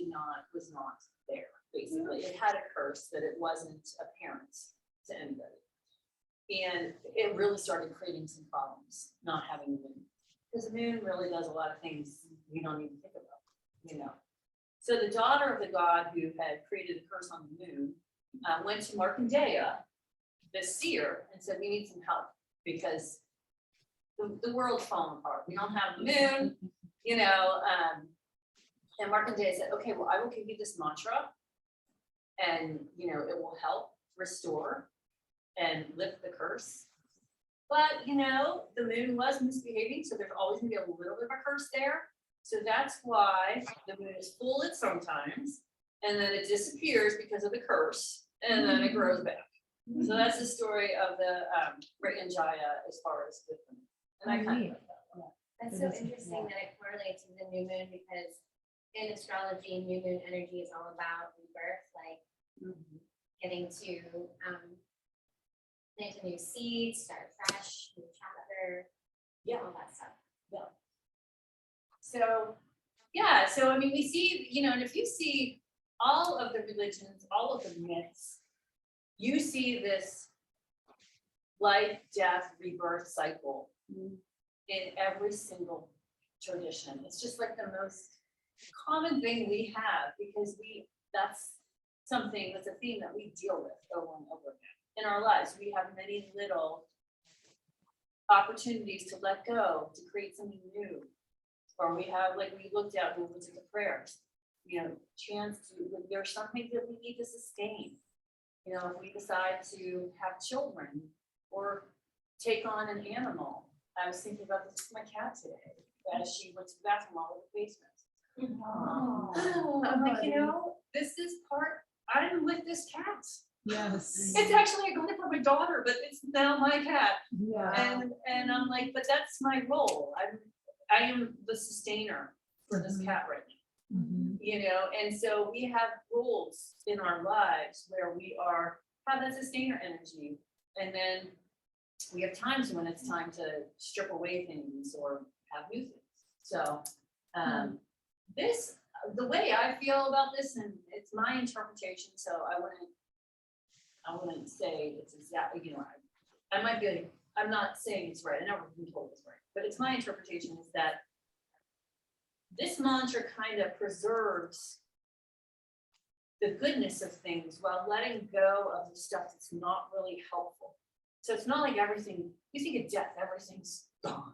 was not there. Basically, it had a curse that it wasn't apparent to anybody, and it really started creating some problems not having the moon, because the moon really does a lot of things we don't even think about, So the daughter of the god who had created a curse on the moon went to Markandeya, the seer, and said, we need some help because the world's falling apart. We don't have the moon, and Markandeya said, okay, well, I will give you this mantra, and it will help restore and lift the curse. But the moon was misbehaving, so there's always gonna be a little bit of a curse there. So that's why the moon is full at sometimes, and then it disappears because of the curse, and then it grows back. So that's the story of the Mrityunjaya as far as with them. And I kind of like that one. That's so interesting that it correlates with the new moon, because in astrology, new moon energy is all about rebirth, like getting to plant a new seed, start fresh, new chapter, all that stuff. So I mean, we see, and if you see all of the religions, all of the myths, you see this life, death, rebirth cycle in every single tradition. It's just like the most common thing we have, because that's a theme that we deal with over and over again in our lives. We have many little opportunities to let go, to create something new. Or we have, like we looked at when we looked at the prayers, chance to, there's something that we need to sustain. If we decide to have children or take on an animal. I was thinking about this with my cat today, as she went to the bathroom all over the basement. I'm like, this is I'm with this cat. Yes. It's actually, I got it for my daughter, but it's now my cat. Yeah. And I'm like, but that's my role. I am the sustainer for this cat right now. Mhm. You know, and so we have rules in our lives where we have that sustainer energy. And then we have times when it's time to strip away things or have new things. So the way I feel about this, and it's my interpretation, so I wouldn't say it's exactly, you know, I might be, I'm not saying it's right, I never been told it's right, but it's my interpretation is that this mantra kind of preserves the goodness of things while letting go of the stuff that's not really helpful. So it's not like everything, you think of death, everything's gone.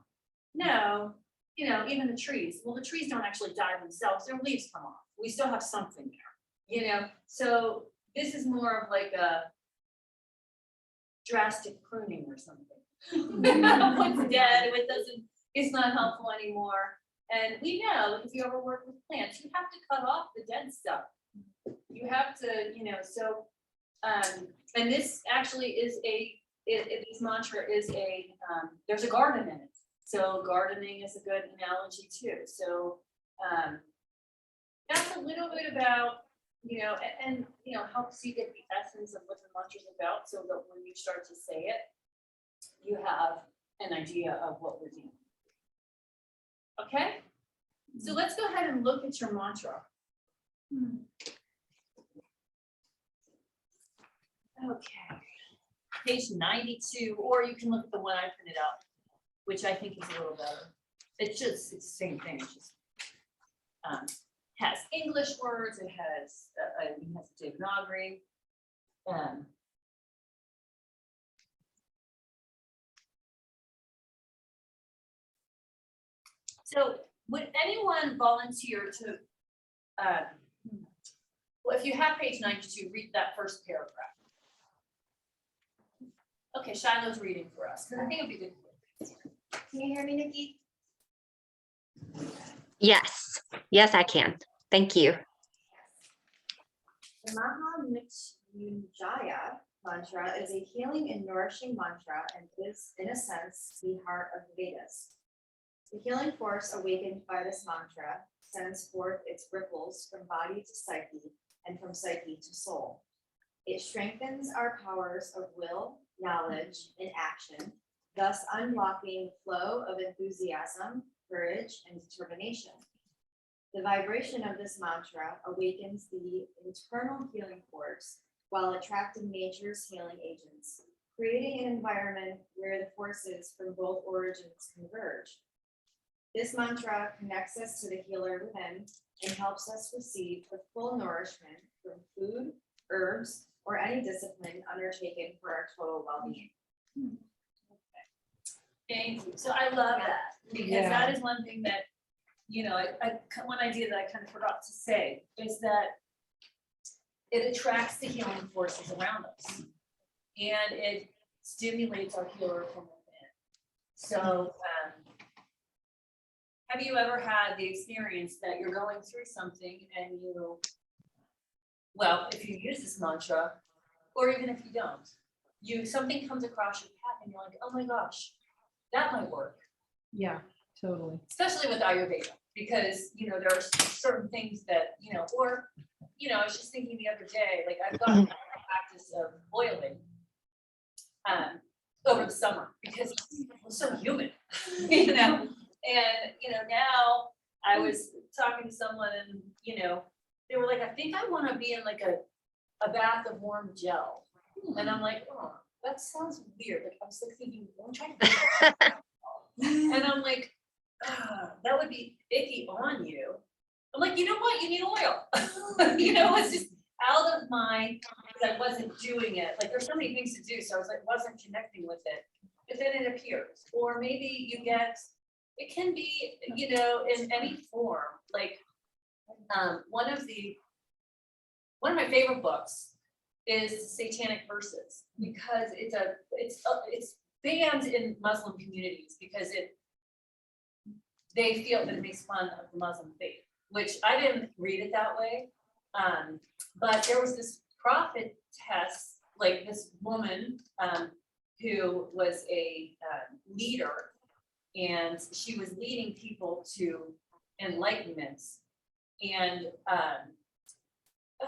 No, you know, even the trees, well, the trees don't actually die themselves, their leaves come off. We still have something there, you know? So this is more of like a drastic pruning or something. What's dead, what doesn't, it's not helpful anymore. And we know if you ever work with plants, you have to cut off the dead stuff. You have to, you know, so, and this actually is this mantra is there's a garden in it. So gardening is a good analogy too. So that's a little bit about, you know, and you know, helps you get the essence of what the mantra is about so that when you start to say it, you have an idea of what we're doing. Okay? So let's go ahead and look at your mantra. Okay. Page 92, or you can look at the one I printed out, which I think is a little better. It's the same thing. It just has English words. It has Devanagari. So would anyone volunteer to, well, if you have page 92, read that first paragraph. Okay, Shiloh's reading for us, because I think it'd be good. Can you hear me, Nikki? Yes, yes, I can. Thank you. The Maha Mrityunjaya mantra is a healing and nourishing mantra and is, in a sense, the heart of the Vedas. The healing force awakened by this mantra sends forth its ripples from body to psyche and from psyche to soul. It strengthens our powers of will, knowledge, and action, thus unlocking the flow of enthusiasm, courage, and determination. The vibration of this mantra awakens the internal healing force while attracting nature's healing agents, creating an environment where the forces from both origins converge. This mantra connects us to the healer within and helps us receive the full nourishment from food, herbs, or any discipline undertaken for our total well-being. Thank you. So I love that, because Yeah. that is one thing that, you know, one idea that I kind of forgot to say is that it attracts the healing forces around us and it stimulates our healer from within. So have you ever had the experience that you're going through something and you, well, if you use this mantra, or even if you don't, something comes across your path and you're like, oh my gosh, that might work. Yeah, totally. Especially with Ayurveda, because, you know, there are certain things that, you know, or, you know, I was just thinking the other day, like I've gotten into the practice of boiling over the summer because it was so humid, you know, and, you know, now I was talking to someone and, you know, they were like, I think I want to be in like a bath of warm gel. And I'm like, oh, that sounds weird. Like I was like thinking, I'm trying to and I'm like, that would be icky on you. I'm like, you know what? You need oil. You know, it's just out of mind because I wasn't doing it. Like there's so many things to do. So I was like, wasn't connecting with it. But then it appears. Or maybe you get, it can be, you know, in any form. Like one of my favorite books is Satanic Verses, because it's banned in Muslim communities because they feel that it makes fun of the Muslim faith, which I didn't read it that way. But there was this prophetess like this woman, who was a leader, and she was leading people to enlightenment. And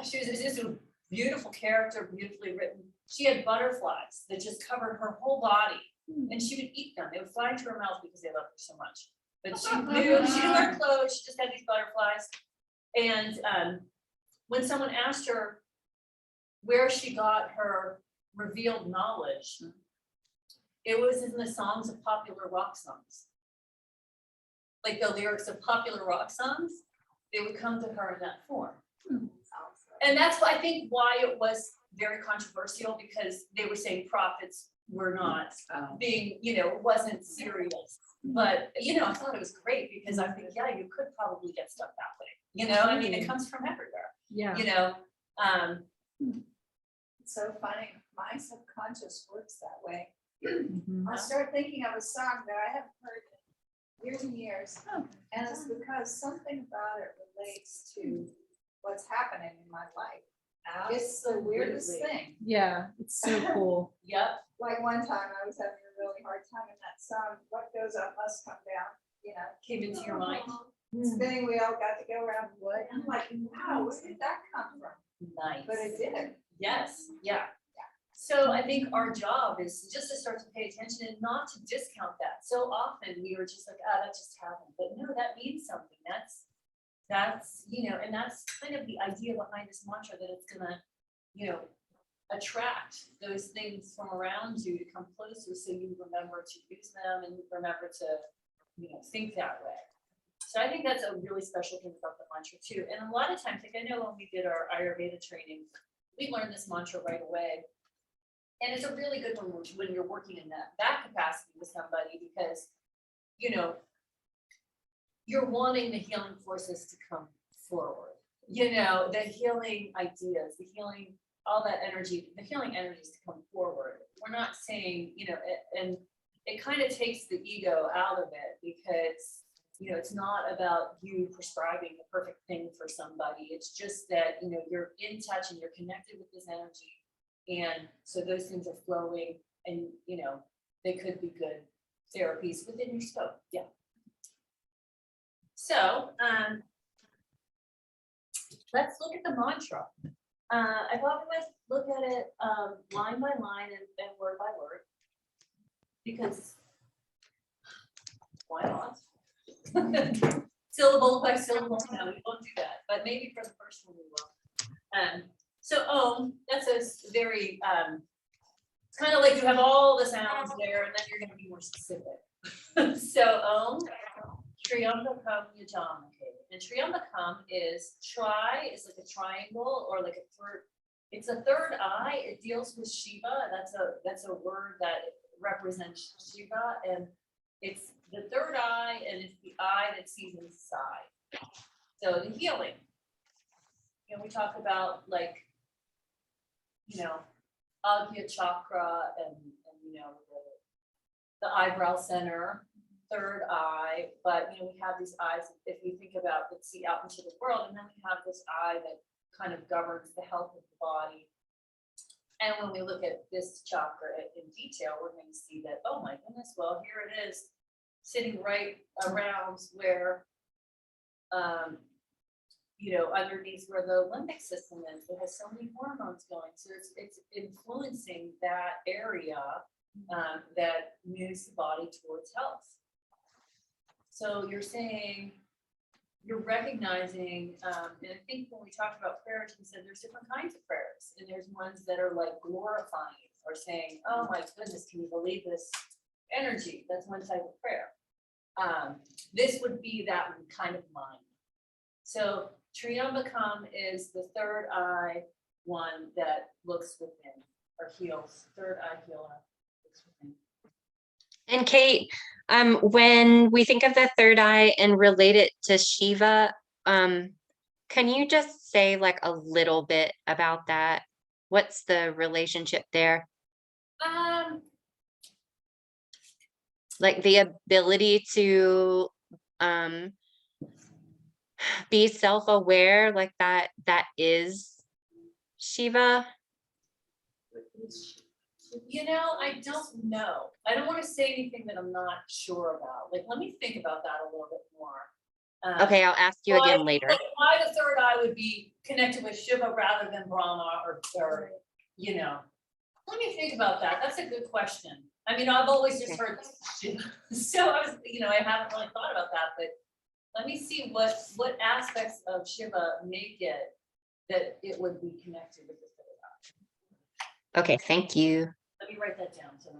she was just a beautiful character, beautifully written. She had butterflies that just covered her whole body, and she would eat them. They would fly into her mouth because they loved her so much. But she didn't wear clothes. She just had these butterflies. And when someone asked her where she got her revealed knowledge, it was in the songs of popular rock songs. Like the lyrics of popular rock songs, they would come to her in that form. And that's why I think why it was very controversial, because they were saying prophets were not being, it wasn't serious. But, I thought it was great, because I think, yeah, you could probably get stuck that way. I mean, it comes from everywhere, Yeah. It's so funny. My subconscious works that way. Mhm. I start thinking of a song that I haven't heard in years and years. And it's because something about it relates to what's happening in my life. It's the weirdest thing. Yeah, it's so cool. Yep. Like one time I was having a really hard time in that song, what goes up must come down, Came into your mind. spinning wheel, got to go around the wood. I'm like, wow, where did that come from? Nice. But it did. Yes, yeah. So I think our job is just to start to pay attention and not to discount that. So often we were just like, that just happened. But no, that means something. That's, and that's kind of the idea behind this mantra, that it's gonna, attract those things from around you to come closer, so you remember to use them and remember to, think that way. So I think that's a really special thing about the mantra too. And a lot of times, like I know when we did our Ayurveda training, we learned this mantra right away. And it's a really good one when you're working in that capacity with somebody, because, you're wanting the healing forces to come forward, the healing ideas, the healing, all that energy, the healing energies to come forward. We're not saying, and it kind of takes the ego out of it, because, it's not about you prescribing the perfect thing for somebody. It's just that, you're in touch and you're connected with this energy. And so those things are flowing, and, they could be good therapies within your scope. Yeah. So, let's look at the mantra. I thought we might look at it line by line and word by word, because why not? Syllable by syllable, no, we won't do that, but maybe for the first one we will. So Om, that's a very, it's kind of like you have all the sounds there, and then you're going to be more specific. So Om, Triambakam Yajamake. And Triambakam is is like a triangle, or like a third. It's a third eye. It deals with Shiva. That's a word that represents Shiva, and it's the third eye, and it's the eye that sees inside. So the healing. We talk about Agya chakra and the eyebrow center, third eye, but we have these eyes, if we think about, let's see out into the world, and then we have this eye that kind of governs the health of the body. And when we look at this chakra in detail, we're going to see that, oh my goodness, well, here it is sitting right around where underneath where the limbic system is. It has so many hormones going, so it's influencing that area that moves the body towards health. So you're saying, you're recognizing, and I think when we talked about prayers, we said there's different kinds of prayers, and there's ones that are like glorifying, or saying, oh my goodness, can you believe this energy? That's one type of prayer. This would be that kind of mind. So Triambakam is the third eye one that looks within, or heals, third eye healer. Looks within. And Kate, when we think of the third eye and relate it to Shiva, can you just say like a little bit about that? What's the relationship there? Like the ability to be self-aware, like that is Shiva. You know, I don't know. I don't want to say anything that I'm not sure about. Like, let me think about that a little bit more. Okay, I'll ask you again later. Like why the third eye would be connected with Shiva rather than Brahma or, you know. Let me think about that. That's a good question. I mean, I've always just heard Shiva. So I was, you know, I haven't really thought about that, but let me see what aspects of Shiva make it that it would be connected with the third eye. Okay, thank you. Let me write that down. So.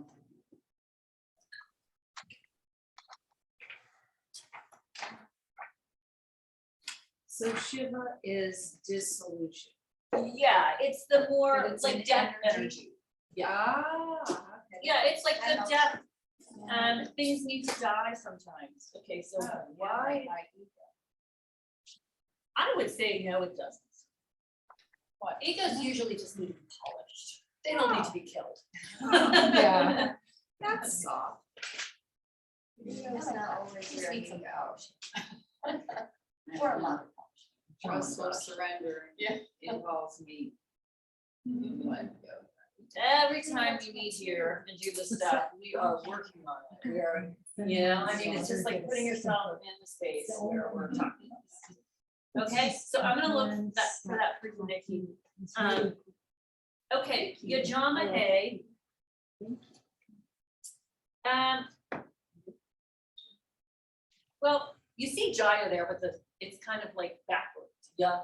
So Shiva is dissolution. Yeah, it's the more But it's like an death energy. energy. Ah, okay. Yeah, it's like That the helps. death, and things need to die sometimes. Okay, so Oh, yeah, why? like ego. I would say no, it doesn't. Well, egos usually just need to be polished. They don't need to be killed. Yeah. That's soft. Ego's not always Just your need some ego. polish. Or a lot of Trust or surrender. Yeah. Involves me. Let go. Every time we meet here and do this stuff, we are working on it. We are, you know, I mean, it's just like putting yourself in the space where we're talking about this. Okay, so I'm gonna look for that for Nikki. Okay, Yajama A. Well, you see Jaya there, but it's kind of like backwards, ja,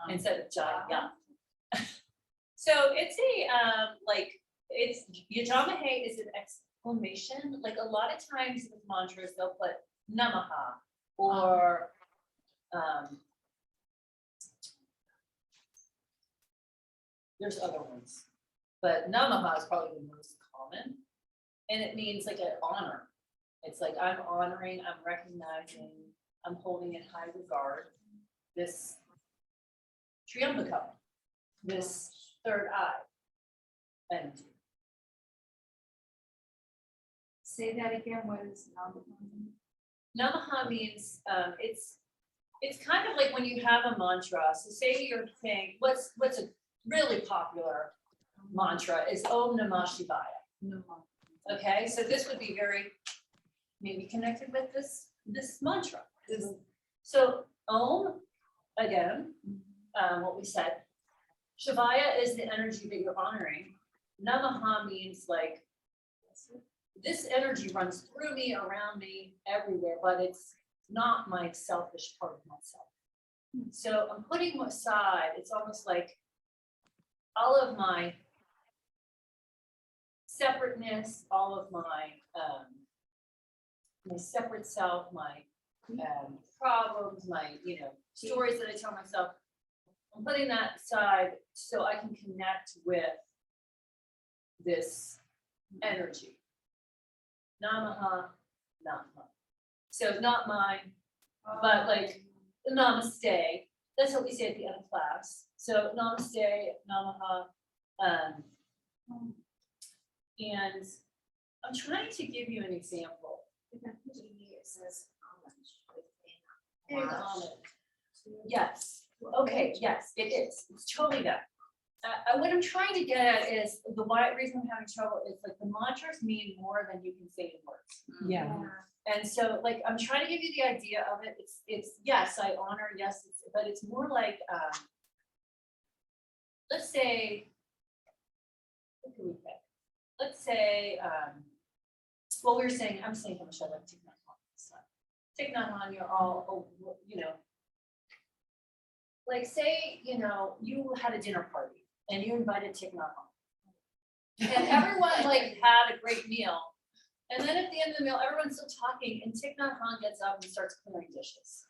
instead of Jaya. So it's it's Yajamahe is an exclamation. Like a lot of times with mantras, they'll put Namaha or there's other ones, but Namaha is probably the most common, and it means like an honor. It's like I'm honoring, I'm recognizing, I'm holding in high regard this Triambakam, this third eye energy. Say that again, what is Namaha? Namaha means it's kind of like when you have a mantra. So say you're saying what's a really popular mantra is Om Namah Shivaya. No. Okay, so this would be very maybe connected with this mantra. So Om, again, what we said, Shivaya is the energy that you're honoring. Namaha means like this energy runs through me, around me, everywhere, but it's not my selfish part of myself. So I'm putting aside, it's almost like all of my separateness, all of my separate self, my problems, my stories that I tell myself. I'm putting that aside so I can connect with this energy. Namaha, Namaha. So not mine, but like namaste. That's what we say at the end of class. So namaste, Namaha. And I'm trying to give you an example. It says There's almond. Yes. Okay. Yes, it is. It's totally that. What I'm trying to get at is the reason I'm having trouble is like the mantras mean more than you can say in words. Yeah. And so like I'm trying to give you the idea of it. It's yes, I honor, yes, but it's more like let's say, what can we pick? Let's say well we were saying, I'm saying how much I like Thich Nhat Hanh. Thich Nhat Hanh, you're all like say, you had a dinner party and you invited Thich Nhat Hanh. And everyone like had a great meal. And then at the end of the meal, everyone's still talking and Thich Nhat Hanh gets up and starts clearing dishes.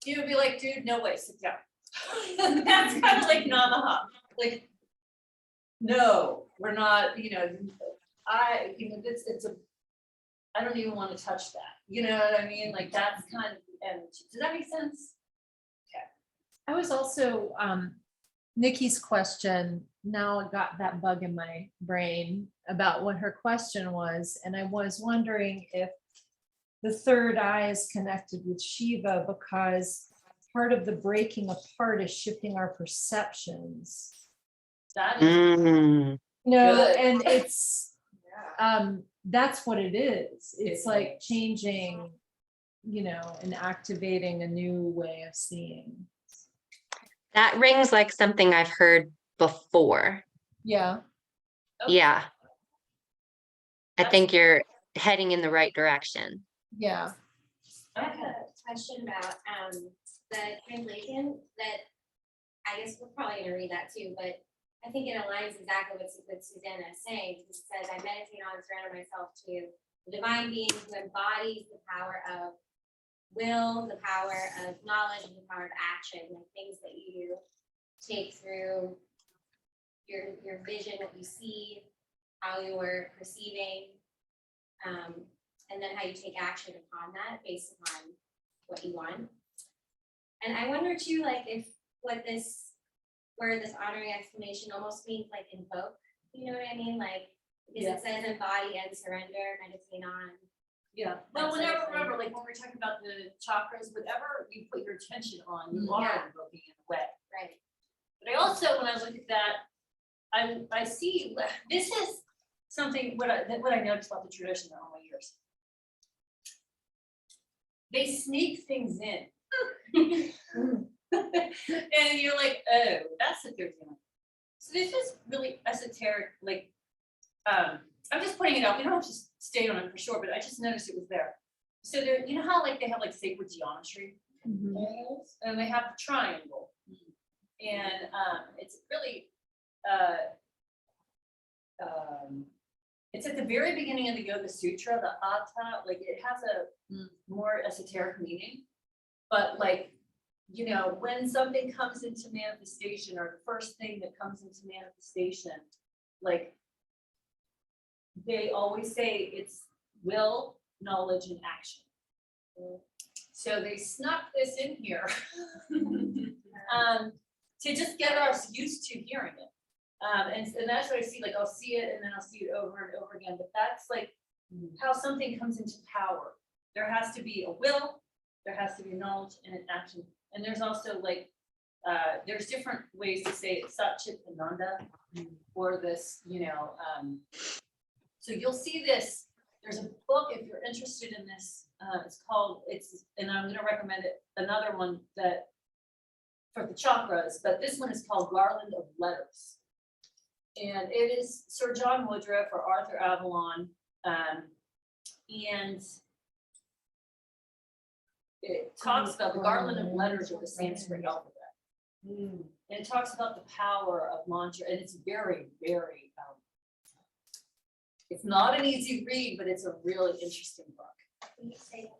You would be like, dude, no way, sit down. That's kind of like Namaha. Like, no, we're not, I don't even want to touch that. You know what I mean? Like that's kind of the energy. Does that make sense? I was also, Nikki's question, now I got that bug in my brain about what her question was. And I was wondering if the third eye is connected with Shiva because part of the breaking apart is shifting our perceptions. That is, No, Good. and it's, Yeah. that's what it is. It's It like changing, and activating a new way of seeing. That rings like something I've heard before. Yeah. Okay. Yeah, I That's- think you're heading in the right direction. Yeah. I have a question about, the translation that, I guess we're probably gonna read that too, but I think it aligns exactly what Susanna is saying. It says, I meditate on and surrender myself to the divine being who embodies the power of will, the power of knowledge, and the power of action, like things that you take through your vision, what you see, how you're perceiving, and then how you take action upon that based upon what you want. And I wonder too, like if what this word, this honoring exclamation almost means like invoke, you know what I mean? Like, because Yeah. it says embody and surrender, meditate on. Yeah, well, whenever, remember, like when we're talking about the chakras, whatever you put your attention on, you are Yeah. invoking in a way. Right. But I also, when I look at that, I see, this is something, what I noticed about the tradition in all my years. They sneak things in. And you're like, oh, that's what they're doing. So this is really esoteric, like, I'm just putting it out, we don't have to stay on it for sure, but I just noticed it was there. So there, you know how like they have like sacred geometry? And they have the triangle. And it's really, it's at the very beginning of the Yoga Sutra, the Atta, like it has a more esoteric meaning. But like, when something comes into manifestation, or the first thing that comes into manifestation, like they always say it's will, knowledge, and action. So they snuck this in here to just get us used to hearing it. And that's what I see, like I'll see it and then I'll see it over and over again, but that's like how something comes into power. There has to be a will, there has to be knowledge and an action. And there's also like, there's different ways to say it, Satchitananda, or this, so you'll see this, there's a book, if you're interested in this, and I'm gonna recommend it, another one that, for the chakras, but this one is called Garland of Letters. And it is Sir John Woodruff or Arthur Avalon, and it talks about the garland of letters of the Sanskrit alphabet. And it talks about the power of mantra, and it's very, very, it's not an easy read, but it's a really interesting book. Can you say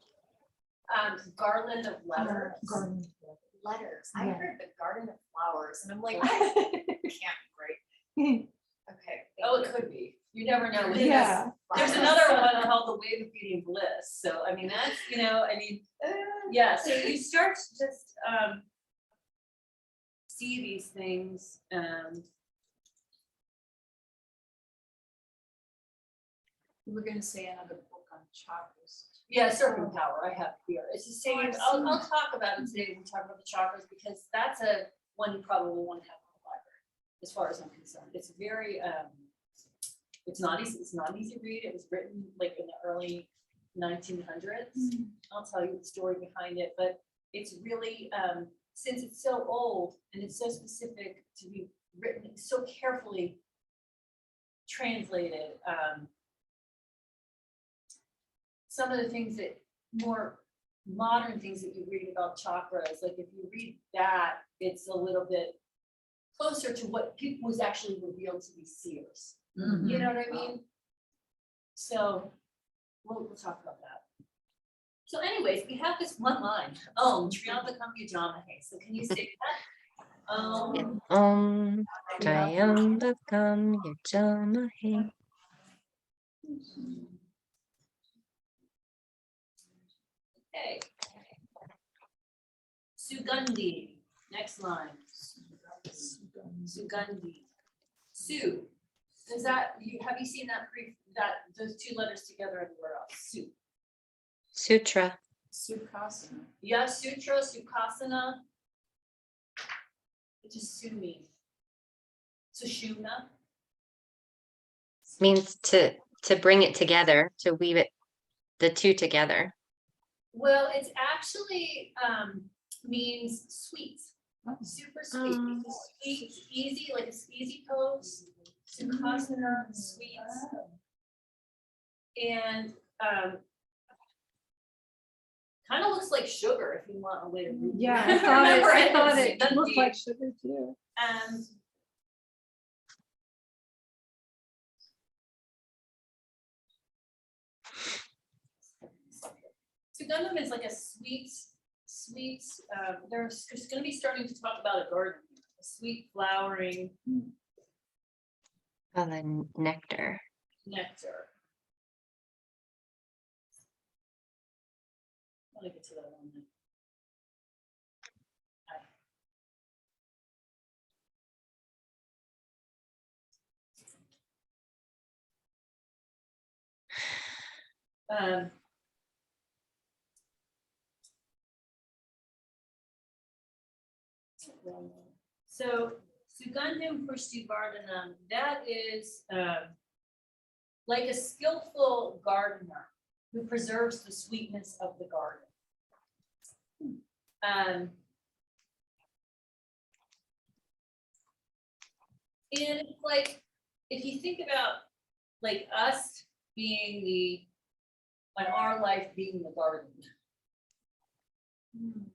Garland of Letters. Letters. I Yeah. heard the garden of flowers and I'm like, that can't be right. Okay. Oh, it could be. You never know. Yeah. There's another one called The Way of Feeding Bliss. So, I mean, that's, yeah, so you start to just see these things. We're gonna say another book on chakras. Yeah, serpent power, I have here. It's the same, I'll talk about it today when we talk about the chakras, because that's a one you probably want to have in the library, as far as I'm concerned. It's very, it's not an easy read. It was written like in the early 1900s. I'll tell you the story behind it, but it's really, since it's so old and it's so specific to be written, so carefully translated, some of the things that more modern things that you read about chakras, like if you read that, it's a little bit closer to what people was actually revealed to be seers. You know what I mean? So we'll talk about that. So anyways, we have this one line. Triambakam Yajamahe. So can you say that? Triambakam Yajamahe. Okay. Sugandhi. Next line. Sugandhi. Su. Does that, have you seen that those two letters together anywhere else? Su. Sutra. Sukhasana. Yeah, sutra, sukhasana. What does su mean? Sushumna. means to bring it together, to weave it, the two together. Well, it's actually means sweet, super sweet. Oh. Sweet, easy, like it's easy pose, sukhasana, sweet. And kind of looks like sugar if you want a way to read. Yeah, I thought it Sugandhi. looked like sugar too. And Sugandham is like a sweet, there's gonna be starting to talk about a garden, a sweet flowering Oh, the nectar. nectar. Let me get to that one. then. So Sugandham Pushtivardhanam, that is like a skillful gardener who preserves the sweetness of the garden. And it's like, if you think about like us being and our life being the garden.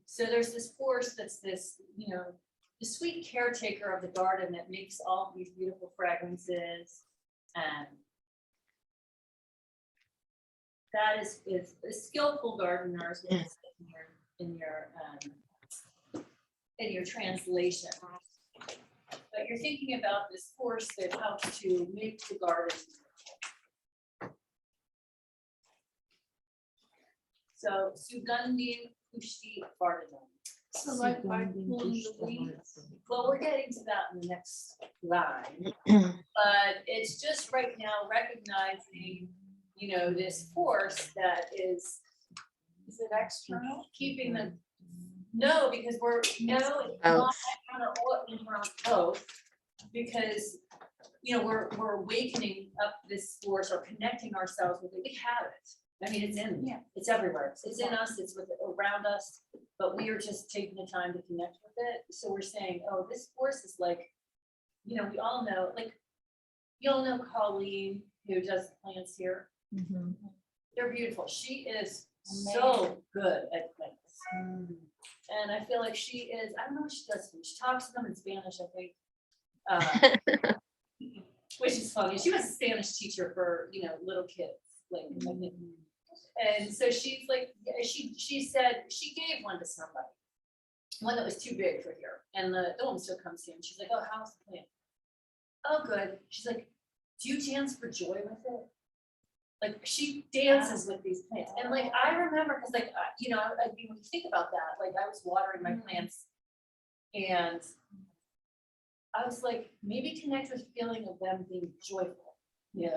So there's this force that's this, the sweet caretaker of the garden that makes all these beautiful fragrances. And that is skillful gardeners in your translation. But you're thinking about this force that helps to make the garden. So Sugandhi Pushti Vardhanam. So like by pulling the weeds. Well, we're getting to that in the next line. But it's just right now recognizing, this force that is Is it external? keeping the, no, because it's not external or internal both. Because, we're awakening up this force or connecting ourselves with it. We have it. I mean, it's everywhere. It's in us, it's around us, but we are just taking the time to connect with it. So we're saying, oh, this force is like, we all know, like, you all know Colleen, who does the plants here. They're beautiful. She is so good at plants. And I feel like she is, I don't know what she does. She talks to them in Spanish, I think. Which is funny. She was a Spanish teacher for, little kids. Like, I think. And so she's like, she said she gave one to somebody, one that was too big for here. And the woman still comes here and she's like, oh, how's the plant? Oh, good. She's like, do you dance for joy with it? Like she dances with these plants. And like, I remember, cause like, when you think about that, like I was watering my plants and I was like, maybe connect with the feeling of them being joyful,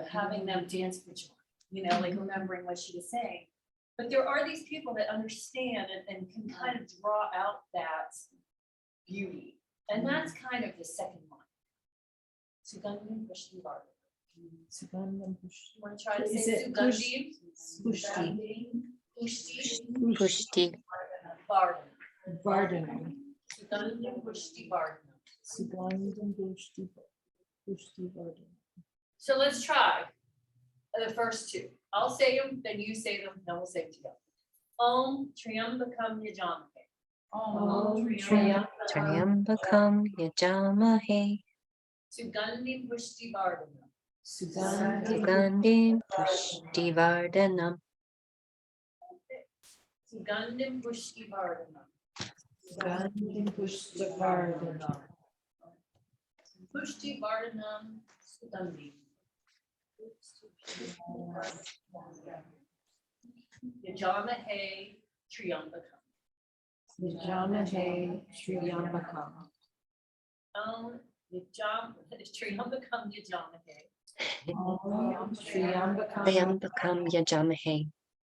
having them dance for joy. Like remembering what she was saying. But there are these people that understand and can kind of draw out that beauty. And that's kind of the second one. Sugandhim Pushti Vardhanam. You want to try to Is say it Sugandhim? Pushti. Vardhanam. Vardhanam. Sugandhim Pushti Vardhanam. Sugandham Pushti Vardhanam. So let's try the first two. I'll say them, then you say them, then we'll say them together. Om Triambakam Yajamake. Om Triambakam Yajamahe. Sugandhim Pushti Vardhanam. Sugandhim Pushti Vardhanam. Sugandhim Pushti Vardhanam. Sugandhim Pushti Vardhanam. Pushti Vardhanam Sugandhim. Yajamahe Triambakam. Yajamahe Triambakam. Triambakam Yajamahe. Om Triambakam Triambakam Yajamahe.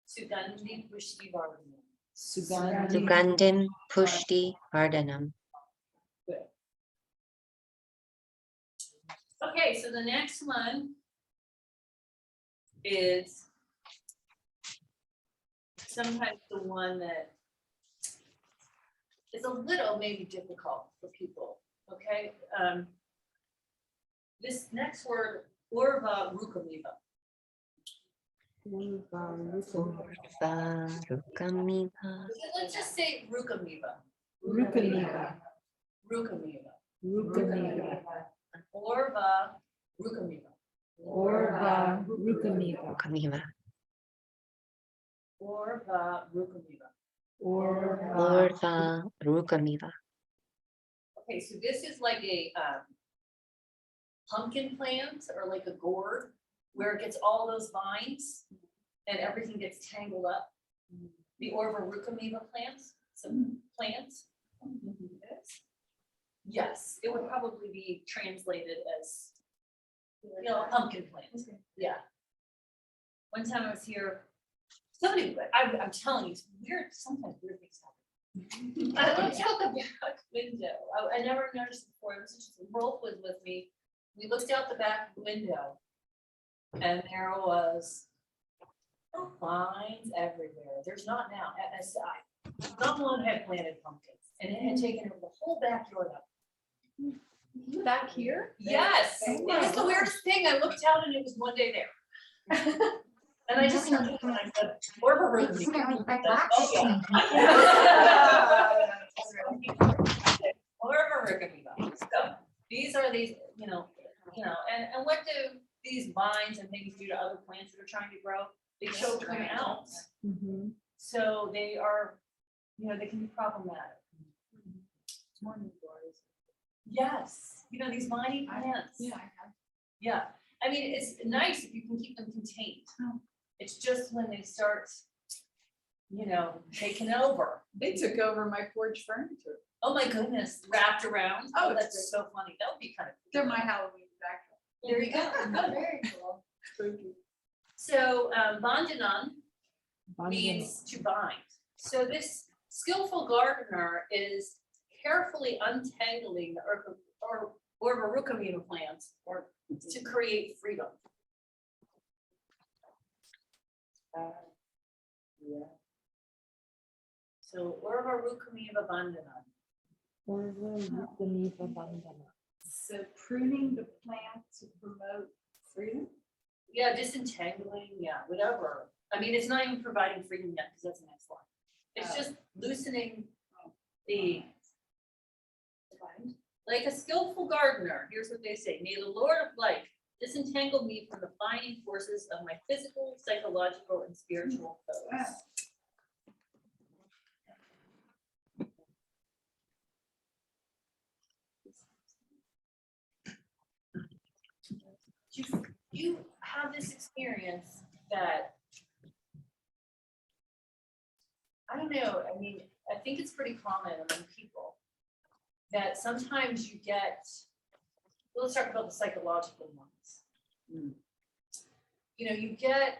Sugandhim Pushti Vardhanam. Sugandhim Pushti Vardhanam. Okay, so the next one is sometimes the one that is a little maybe difficult for people, okay? This next word, Orva Rukamiva. Let's just say Rukamiva. Rukamiva. Rukamiva. Rukamiva. Orva Rukamiva. Orva Rukamiva. Orva Rukamiva. Orva. Okay, so this is like a pumpkin plant or like a gourd where it gets all those vines and everything gets tangled up. The Orva Rukamiva plants, some plants. Yes, it would probably be translated as, you know, a pumpkin plant. Yeah. One time I was here, somebody, I'm telling you, it's weird, sometimes weird things happen. I looked out the back window. I never noticed before. It was just, Rolf was with me. We looked out the back window and there was vines everywhere. There's not now. Someone had planted pumpkins and it had taken over the whole backyard up. Back here? Yes, Oh it my was the weirdest thing. I looked out and it was one day there. And I just looked and I said, Orva Rukamiva. Orva Rukamiva. So these are these, you know, and what do these vines and things do to other plants that are trying to grow? They choke them out. So they are, you know, they can be problematic. Yes, you know, these viney plants. Yeah, I have. Yeah, I mean, it's nice if you can keep them contained. It's just when they start, you know, taking over. They took over my porch furniture. Oh my goodness, wrapped around. Oh, Oh, that's it's- so funny. That would be kind of. They're my Halloween backdrop. There you go. Very cool. So, bandanan means to bind. So this skillful gardener is carefully untangling the Orva Rukamiva plants to create freedom. Yeah. So Orva Rukamiva bandanan. So pruning the plant to promote freedom? Yeah, disentangling, yeah, whatever. I mean, it's not even providing freedom yet, because that's the next one. It's just loosening the, like a skillful gardener, here's what they say, may the Lord of light disentangle me from the binding forces of my physical, psychological, and spiritual foes. You have this experience that, I don't know, I mean, I think it's pretty common among people that sometimes you get, let's talk about the psychological ones. You know, you get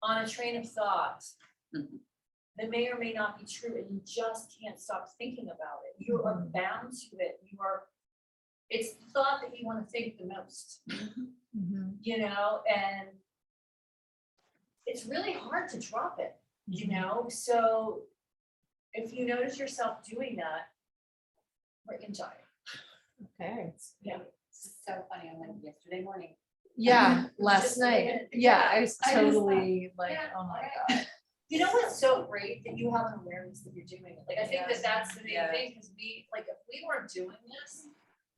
on a train of thought that may or may not be true, and you just can't stop thinking about it. You are bound to it. It's the thought that you want to think the most, you know, and it's really hard to drop it, you know? So if you notice yourself doing that, Mrityunjaya. Okay. Yeah. It's so funny. I went yesterday morning. Yeah, last Just night. minute. Yeah, I was I just totally like, yeah, oh my God. You know what's so great that you have an awareness that you're doing it. Like, I think that Yes. that's the main Yes. thing, because like, if we weren't doing this,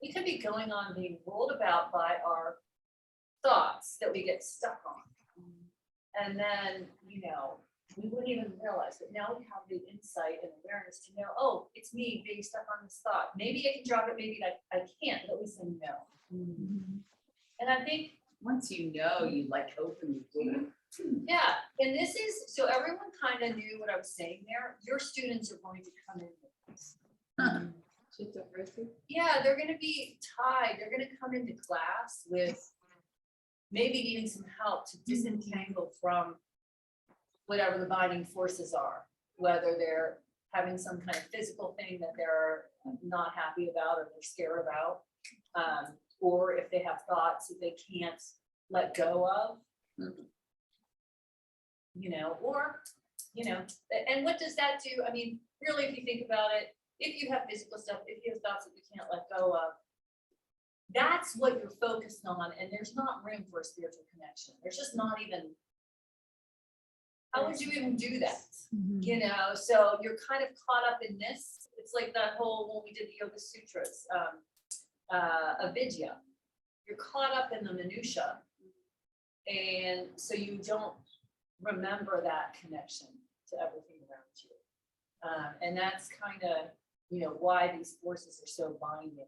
we could be going on being rolled about by our thoughts that we get stuck on. And then, you know, we wouldn't even realize, but now we have the insight and awareness to know, oh, it's me being stuck on this thought. Maybe I can drop it, maybe I can't, but at least I know. And I think, Once you know, you like open the door. yeah, and this is, so everyone kind of knew what I was saying there. Your students are going to come in with this. Just a person. Yeah, they're gonna be tied, they're gonna come into class with maybe needing some help to disentangle from whatever the binding forces are, whether they're having some kind of physical thing that they're not happy about or they're scared about, or if they have thoughts that they can't let go of, You know, or, you know, and what does that do? I mean, really, if you think about it, if you have physical stuff, if you have thoughts that you can't let go of, that's what you're focused on, and there's not room for a spiritual connection. There's just not even, how would you even do that? You know, so you're kind of caught up in this. It's like that whole, when we did the Yoga Sutras, avidya. You're caught up in the minutia. And so you don't remember that connection to everything around you. And that's kind of, you know, why these forces are so binding.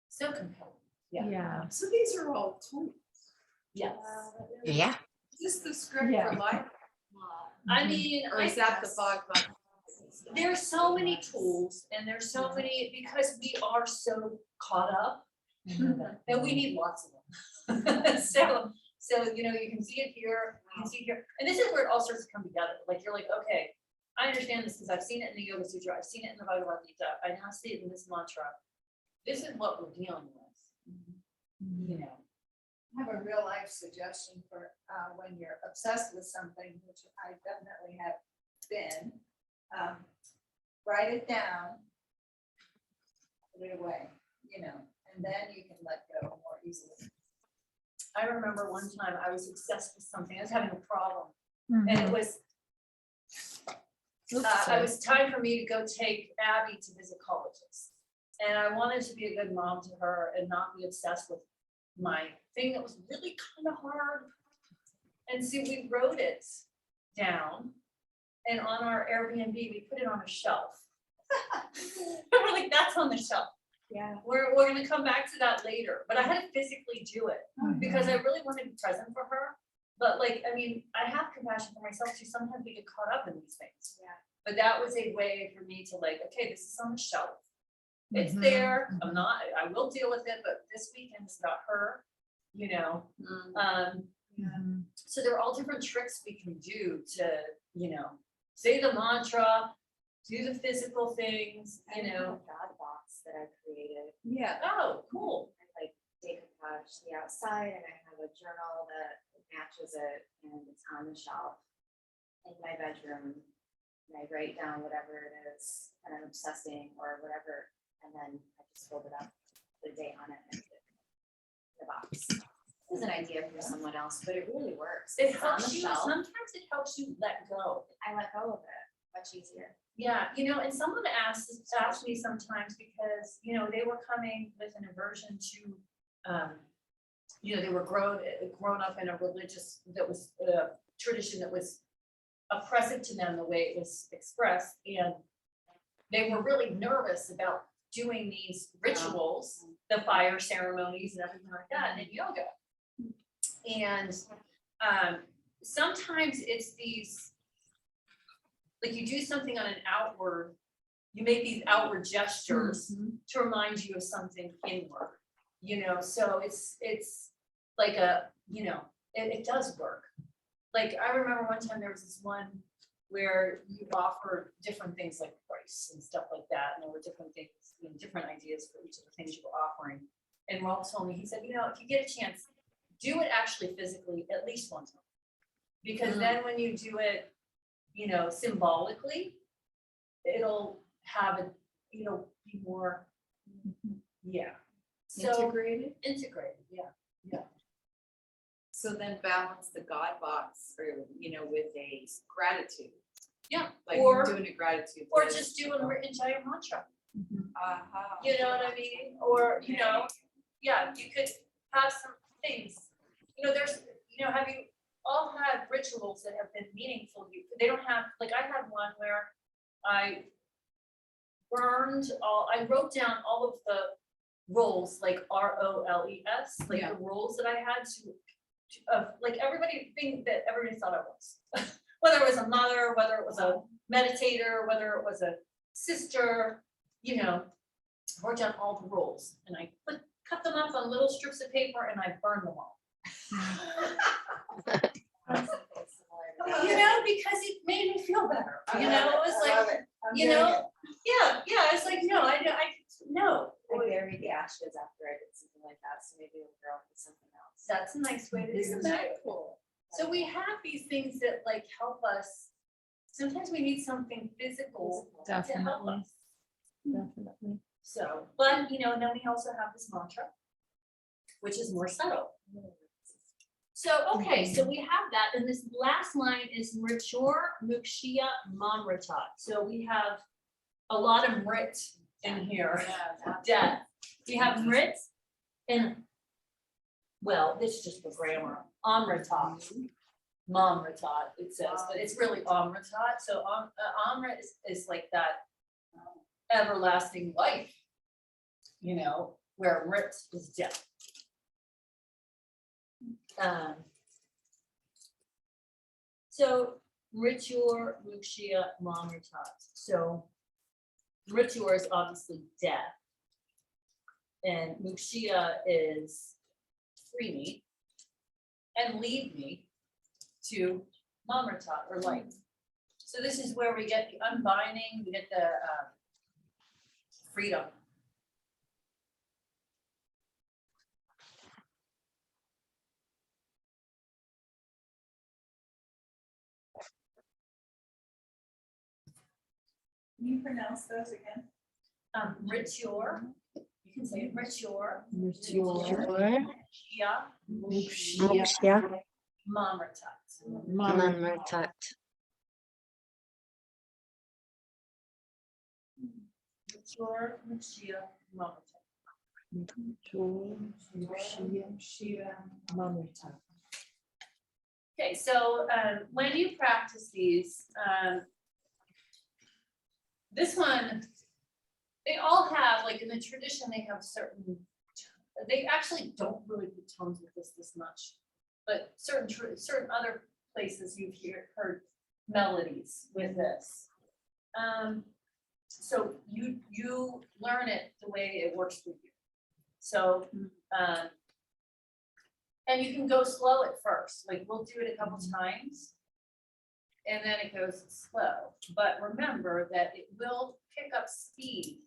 So compelling. Yeah. Yeah. So these are all tools. Yes. Yeah. Is this the script Yeah. for life? I mean, Or is that the Bhagavad? there's so many tools and there's so many, because we are so caught up that we need lots of them. So, you know, you can see it here, you can see it here. And this is where it all starts to come together. Like, you're like, okay, I understand this because I've seen it in the Yoga Sutra. I've seen it in the Bhagavad Gita. I now see it in this mantra. This is what we're dealing with, you know. I have a real life suggestion for when you're obsessed with something, which I definitely have been. Write it down, put it away, you know, and then you can let go more easily. I remember one time I was obsessed with something. I was having a problem, and it was it was time for me to go take Abby to visit colleges. And I wanted to be a good mom to her and not be obsessed with my thing that was really kind of hard. And so we wrote it down, and on our Airbnb, we put it on a shelf. We're like, that's on the shelf. Yeah. We're gonna come back to that later, but I had to physically do it because I really wanted to be present for her. But like, I mean, I have compassion for myself too. Sometimes we get caught up in these things. Yeah. But that was a way for me to like, okay, this is on the shelf. It's there. I'm not, I will deal with it, but this weekend is about her, you know. So there are all different tricks we can do to, you know, say the mantra, do the physical things, you know. God box that I created. Yeah. Oh, cool. I like decoupage the outside, and I have a journal that matches it, and it's on the shelf in my bedroom. And I write down whatever it is that I'm obsessing or whatever, and then I just fold it up, put a date on it, and put it in the box. This is an idea for someone else, but it really works. It It's on helps the you, shelf. sometimes it helps you let go. I let go of it much easier. Yeah, you know, and someone asked me sometimes because, you know, they were coming with an aversion to, you know, they were grown up in a religious, that was a tradition that was oppressive to them the way it was expressed. And they were really nervous about doing these rituals, the fire ceremonies and everything like that in yoga. And sometimes it's these, like you do something on an outward, you make these outward gestures to remind you of something inward, you know, so it's like a, you know, it does work. Like I remember one time there was this one where you offered different things like price and stuff like that, and there were different things, you know, different ideas for each of the things you were offering. And Rob told me, he said, you know, if you get a chance, do it actually physically at least one time, because then when you do it, you know, symbolically, it'll have a, you know, be more, yeah. So Integrated. yeah. So then balance the God box or, you know, with a gratitude. Yeah, Like or- you're doing a gratitude. Or list. just do a Mrityunjaya mantra, Aha. you know what I mean? Or, you know, yeah, you could have some things, you know, there's, you know, have you all had rituals that have been meaningful to you? They don't have, like I had one where I wrote down all of the roles, like ROLES, like the roles that I had to like everything that everybody thought I was. Whether it was a mother, whether it was a meditator, whether it was a sister, you know, I wrote down all the roles and I cut them up on little strips of paper and I burned them all. You know, because it made me feel better. You know, it was like, you know, yeah, it's like, no, I no. I buried the ashes after I did something like that, so maybe it'll grow into something else. That's that's a nice way to do Isn't it. that cool? So we have these things that like help us. Sometimes we need something physical to help Definitely. us. Definitely. So, but you know, and then we also have this mantra, which is more subtle. So, okay, so we have that, and this last line is Mrityur Mukshya Mamritat. So we have a lot of Mrit in here, death. We have Mrit and, well, this is just for grammar, Amritat. Mamritat, it says, but it's really Amritat. So Amrit is like that everlasting life, you know, where Mrit is death. So Mrityur Mukshya Mamritat. So Mrityur is obviously death. And Mukshya is free me and lead me to Mamritat or light. So this is where we get the unbinding, we get the freedom. Can you pronounce those again? Mrityur, you can say it, Mrityur. Mrityur, Mukshya Mukshya, Mamritat. Mamritat. Mrityur Mukshya Mamritat. Okay, so when you practice these, this one, they all have, like in the tradition, they have certain, they actually don't really put tones with this much, but certain other places you've heard melodies with this. So you learn it the way it works for you. So, and you can go slow at first, like we'll do it a couple times. And then it goes slow, but remember that it will pick up speed.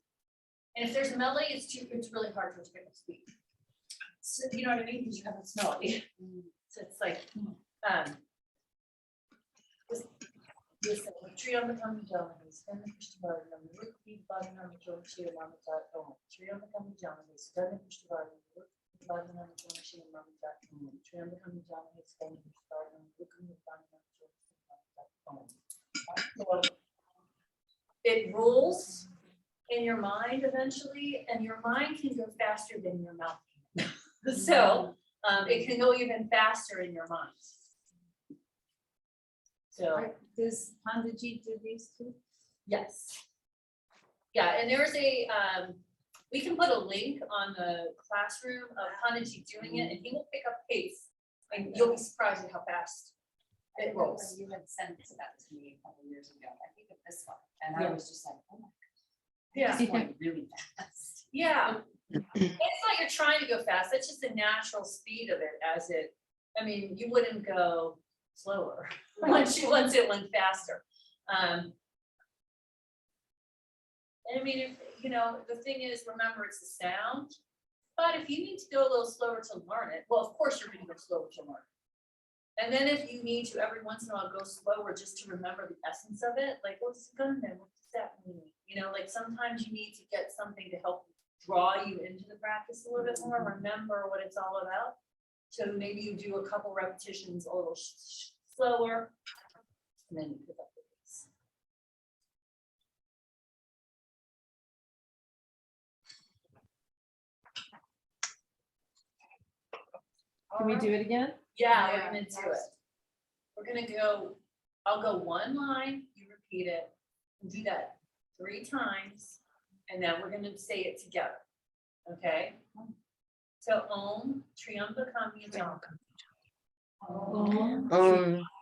And if there's a melody, it's really hard for it to pick up speed. So, you know what I mean? Because you have this melody. So it's like, listen, tree on the coming Johnny's, and the Christopher, and the root beat by the number of tree on the dot, tree on the coming Johnny's, then the Christopher, and the root beat by the number of tree on the dot, tree on the coming Johnny's, then the Christopher, and the root beat by the number of tree. So it rolls in your mind eventually, and your mind can go faster than your mouth can. So it can go even faster in your mind. So Does Pandaji do these too? yes. Yeah, and there's a, we can put a link on the classroom of Hanaji doing it, and he will pick up pace, and you'll be surprised at how fast I it remember rolls. you had sent that to me a couple years ago, I think of this one, and I Yeah. was just like, oh my God. Yeah. It's going really fast. Yeah. It's not you're trying to go fast, that's just the natural speed of it as it, I mean, you wouldn't go slower once it went faster. And I mean, if, you know, the thing is, remember, it's the sound, but if you need to go a little slower to learn it, well, of course you're gonna go slower to learn it. And then if you need to, every once in a while, go slower just to remember the essence of it, like, what's it gonna mean? What does that mean? You know, like sometimes you need to get something to help draw you into the practice a little bit more, remember what it's all about. So maybe you do a couple repetitions a little slower, and then you pick up the pace. Can we do it again? Yeah, we're Yeah. gonna do it. We're gonna go, I'll go one line, you repeat it, and do that 3 times, and then we're gonna say it together, okay? So Om Triambakam Yajam. Om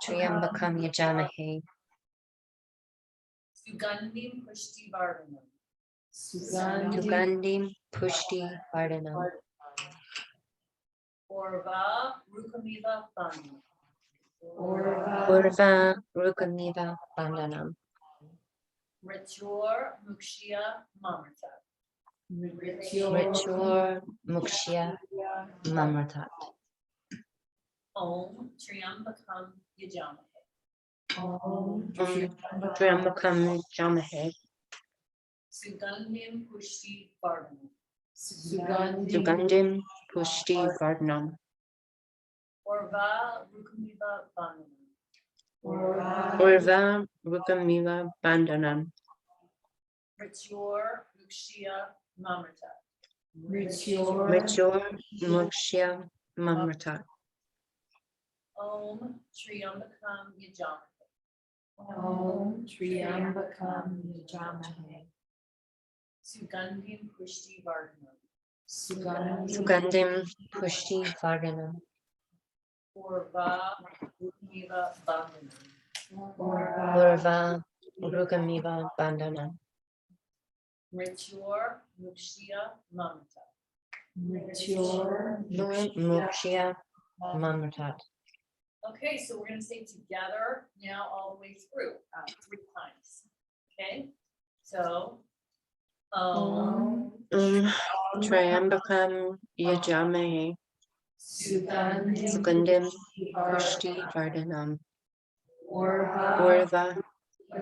Triambakam Yajamahe, Sugandim Pushti Vardhanam. Sugandim Pushti Vardhanam, Orva Rukamiva Bandhanam. Urva Rukamiva Bandhanam, Mrityur Mukshya Mamritat. Mrityur Mukshya Mamritat. Om Triambakam Yajamahe. Triambakam Jamahe. Sugandhim Pushti Vardhanam. Sugandhim Pushti Vardhanam. Orva Rukamiva Bandhanam. Urva Rukamiva Bandhanam. Ritur Mukshya Mamrata. Ritur Mukshya Mamrata. Om Triambakam Yajamahe. Sugandhim Pushti Vardhanam. Sugandhim Pushti Vardhanam. Orva Rukamiva Bandhanam. Urva Rukamiva Bandhanam. Ritur Mukshya Mamrata. Mukshya Mamrata. Okay, so we're gonna say together now all the way through, 3 times. Okay, so. Triambakam Yajamahe. Sugandhim Pushti Vardhanam. Urva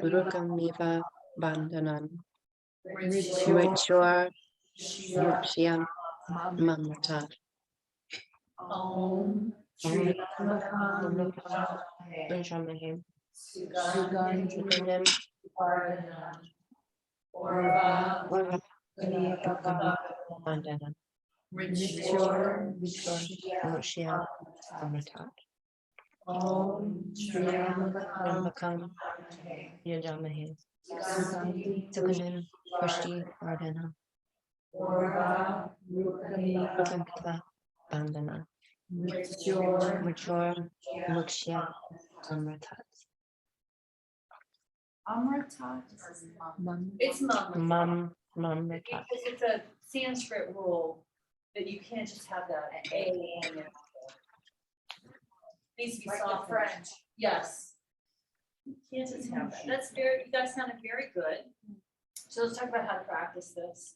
Rukamiva Bandhanam. Ritur Mukshya Mamrata. Om Jamahe. Sugandhim Urva Orva Bandhanam. Ritur Mukshya Mamrata. Om Triambakam Yajamahe. Sugandhim Pushti Vardhanam. Orva Rukamiva Bandhanam. Ritur Mukshya Mamrata. Amritat or mum? It's Mamrata. Mamrata. Because it's a Sanskrit rule that you can't just have that A in there. Needs to be Like the soft. French. Yes. You can't just have that. That's very, you guys sounded very good. So let's talk about how to practice this.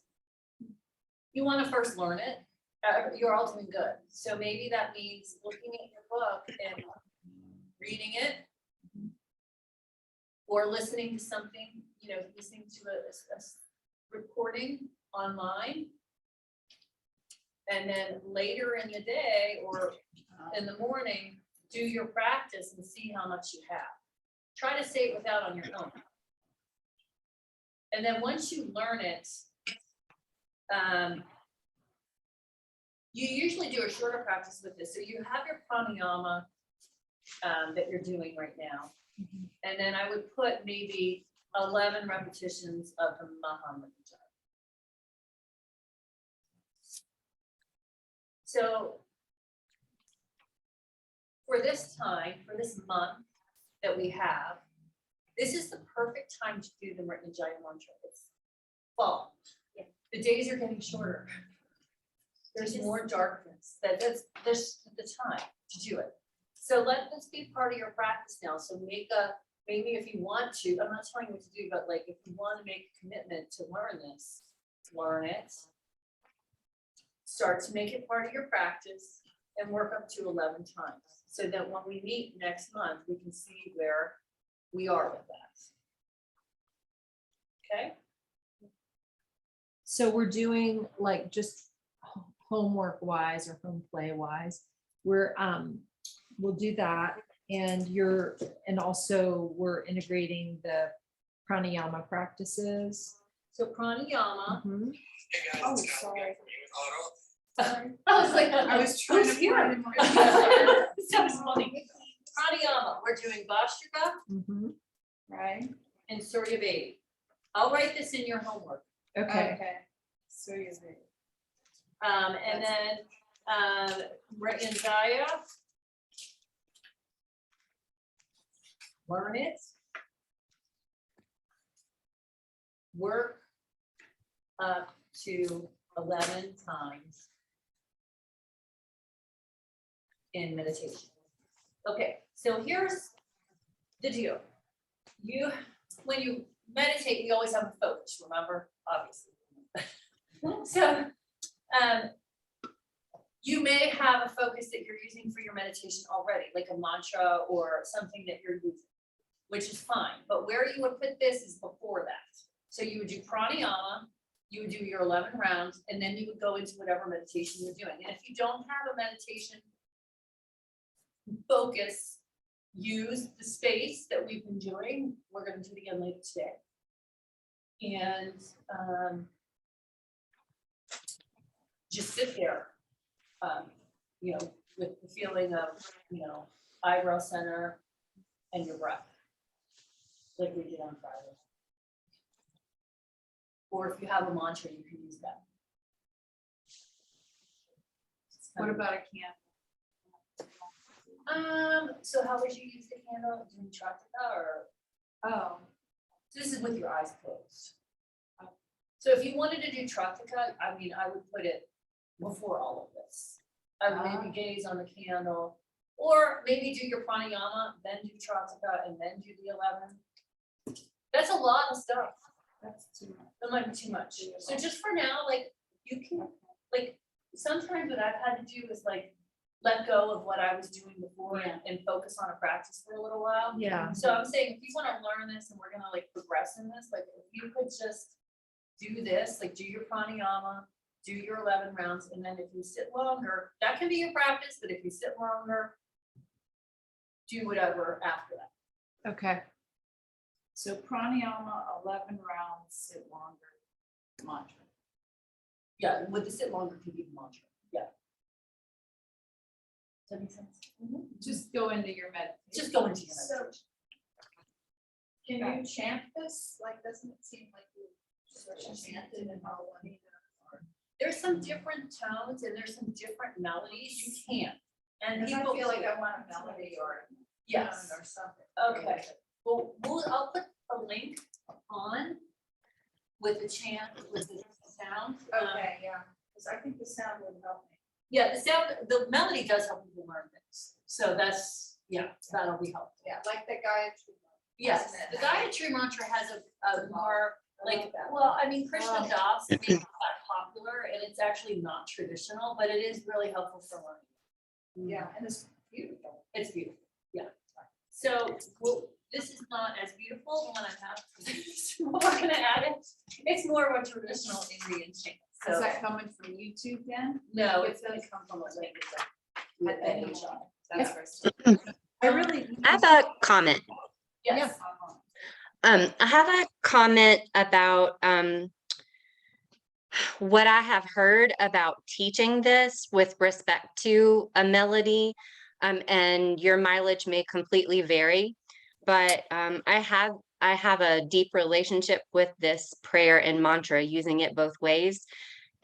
You want to first learn it. You're all doing good. So maybe that means looking at your book and reading it. Or listening to something, listening to a recording online. And then later in the day or in the morning, do your practice and see how much you have. Try to say it without on your own. And then once you learn it, you usually do a shorter practice with this. So you have your pranayama that you're doing right now. And then I would put maybe 11 repetitions of the Maha Mrityunjaya. So for this time, for this month that we have, this is the perfect time to do the Mrityunjaya mantra. It's fall. Yeah. The days are getting shorter. There's more darkness. That's the time to do it. So let this be part of your practice now. So maybe if you want to, I'm not telling you what to do, but like if you want to make a commitment to learn this, learn it. Start to make it part of your practice and work up to 11 times. So that when we meet next month, we can see where we are with that. Okay? So we're doing like just homework wise or home play wise, we'll do that. And also we're integrating the pranayama practices. So pranayama. Mhm. Oh, sorry. I was like, I was trying to here. find my- Sounds funny. Pranayama, we're doing Bhastrika Mhm. Right? and Surya Vedi. I'll write this in your homework. Okay. So you're right. And then, Mrityunjaya. Learn it. Work up to 11 times in meditation. Okay, so here's the deal. When you meditate, you always have a focus, remember, obviously. So, You may have a focus that you're using for your meditation already, like a mantra or something that you're using, which is fine, but where you would put this is before that. So you would do pranayama, you would do your 11 rounds, and then you would go into whatever meditation you're doing. And if you don't have a meditation focus, use the space that we've been doing. We're gonna do it again later today. And just sit there, you know, with the feeling of, you know, eyebrow center and your breath, like we did on Friday. Or if you have a mantra, you can use that. What about a candle? So how would you use the candle? Do you Chakrita or? Oh, This is with your eyes closed. So if you wanted to do Chakrita, I mean, I would put it before all of this. I would maybe gaze on the candle, or maybe do your pranayama, then do Chakrita, and then do the 11. That's a lot of stuff. that's too much. That might be too much. So just for now, like, you can, like, sometimes what I've had to do is like, let go of what I was doing before and focus on a practice for a little while. Yeah. So I'm saying, if you wanna learn this and we're gonna like progress in this, like, if you could just do this, like, do your pranayama, do your 11 rounds, and then if you sit longer, that can be your practice, but if you sit longer, do whatever after that. Okay. So pranayama, 11 rounds, sit longer, mantra. Yeah, with the sit longer can be the mantra, yeah. Does that make sense? Just go into your meditation. Just go into your So- meditation. Can you chant this? Like, doesn't it seem like you sort of chanted and all one? There's some different tones and there's some different melodies you can. And Because I people feel like I want a melody or a yes, tone or something. okay. Well, I'll put a link on with the chant, with the sound. Okay, yeah, because I think the sound would help me. Yeah, the sound, the melody does help people learn things. So that's, yeah, that'll be helpful. Yeah, like the guy. Yes, the Gayatri mantra has a more I like, love that. well, I mean, Krishna Das made it that popular and it's actually not traditional, but it is really helpful for learning. Yeah, and it's beautiful. It's beautiful, yeah. So, well, this is not as beautiful, the one I have. So we're gonna add it. It's more of a traditional Indian chant. Is So, that coming from YouTube then? no, it's gonna come from a link. With At the HI. That's first. I really. I have a comment. Yes. I have a comment about what I have heard about teaching this with respect to a melody, and your mileage may completely vary, but I have a deep relationship with this prayer and mantra, using it both ways.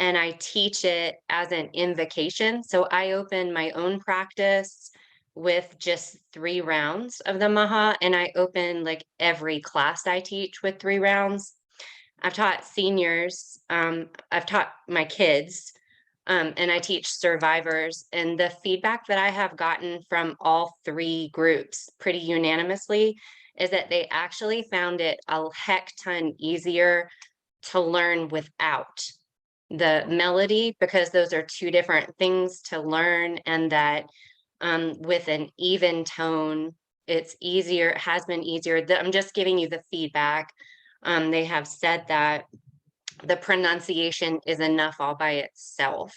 And I teach it as an invocation. So I open my own practice with just 3 rounds of the Maha, and I open like every class I teach with 3 rounds. I've taught seniors, I've taught my kids, and I teach survivors. And the feedback that I have gotten from all 3 groups pretty unanimously is that they actually found it a heck ton easier to learn without the melody, because those are 2 different things to learn, and that with an even tone, it's easier, it has been easier. I'm just giving you the feedback. They have said that the pronunciation is enough all by itself.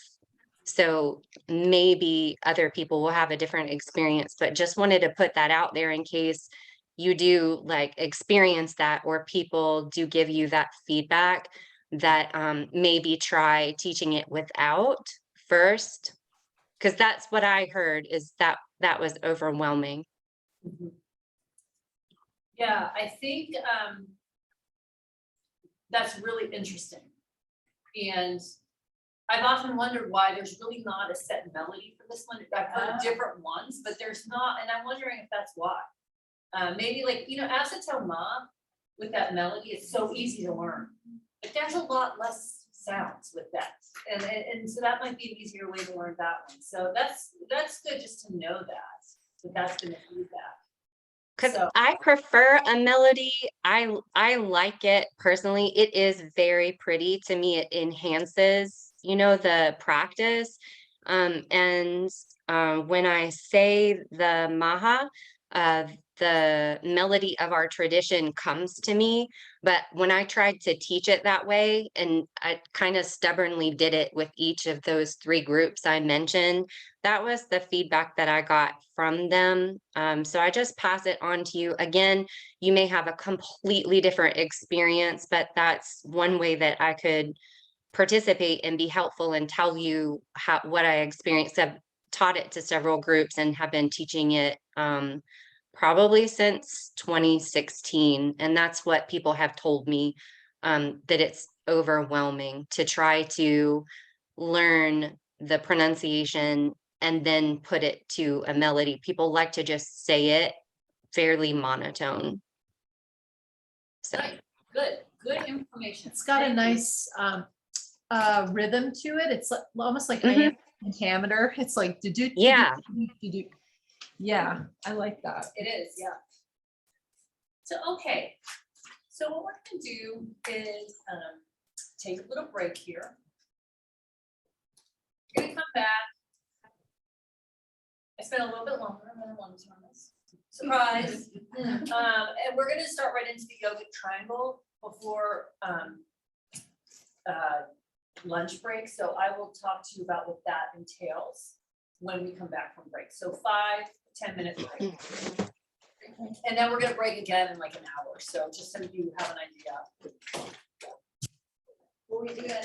So maybe other people will have a different experience, but just wanted to put that out there in case you do like experience that, or people do give you that feedback, that maybe try teaching it without first. Because that's what I heard, is that that was overwhelming. Yeah, I think that's really interesting. And I've often wondered why there's really not a set melody for this one. I've heard different ones, but there's not, and I'm wondering if that's why. Maybe like, you know, Asatel Ma with that melody, it's so easy to learn. But there's a lot less sounds with that. And so that might be an easier way to learn that one. So that's good just to know that that's gonna be that. Because So- I prefer a melody. I like it personally. It is very pretty to me. It enhances, you know, the practice. When I say the Maha, the melody of our tradition comes to me. But when I tried to teach it that way, and I kind of stubbornly did it with each of those 3 groups I mentioned, that was the feedback that I got from them. So I just pass it on to you. Again, you may have a completely different experience, but that's one way that I could participate and be helpful and tell you what I experienced. I've taught it to several groups and have been teaching it probably since 2016. And that's what people have told me, that it's overwhelming to try to learn the pronunciation and then put it to a melody. People like to just say it fairly monotone. So Right. Good information. It's got a Thank you. nice rhythm to it. It's almost like Mhm. pentameter. It's like do. Yeah. Yeah, I like that. It is, yeah. So, okay, so what we're gonna do is, take a little break here. We're gonna come back. I spent a little bit longer than I wanted to on this. Surprise. And we're gonna start right into the yogic triangle before, lunch break, so I will talk to you about what that entails when we come back from break. So 5-10 minute break. And then we're gonna break again in like an hour, so just so you have an idea. Will we do it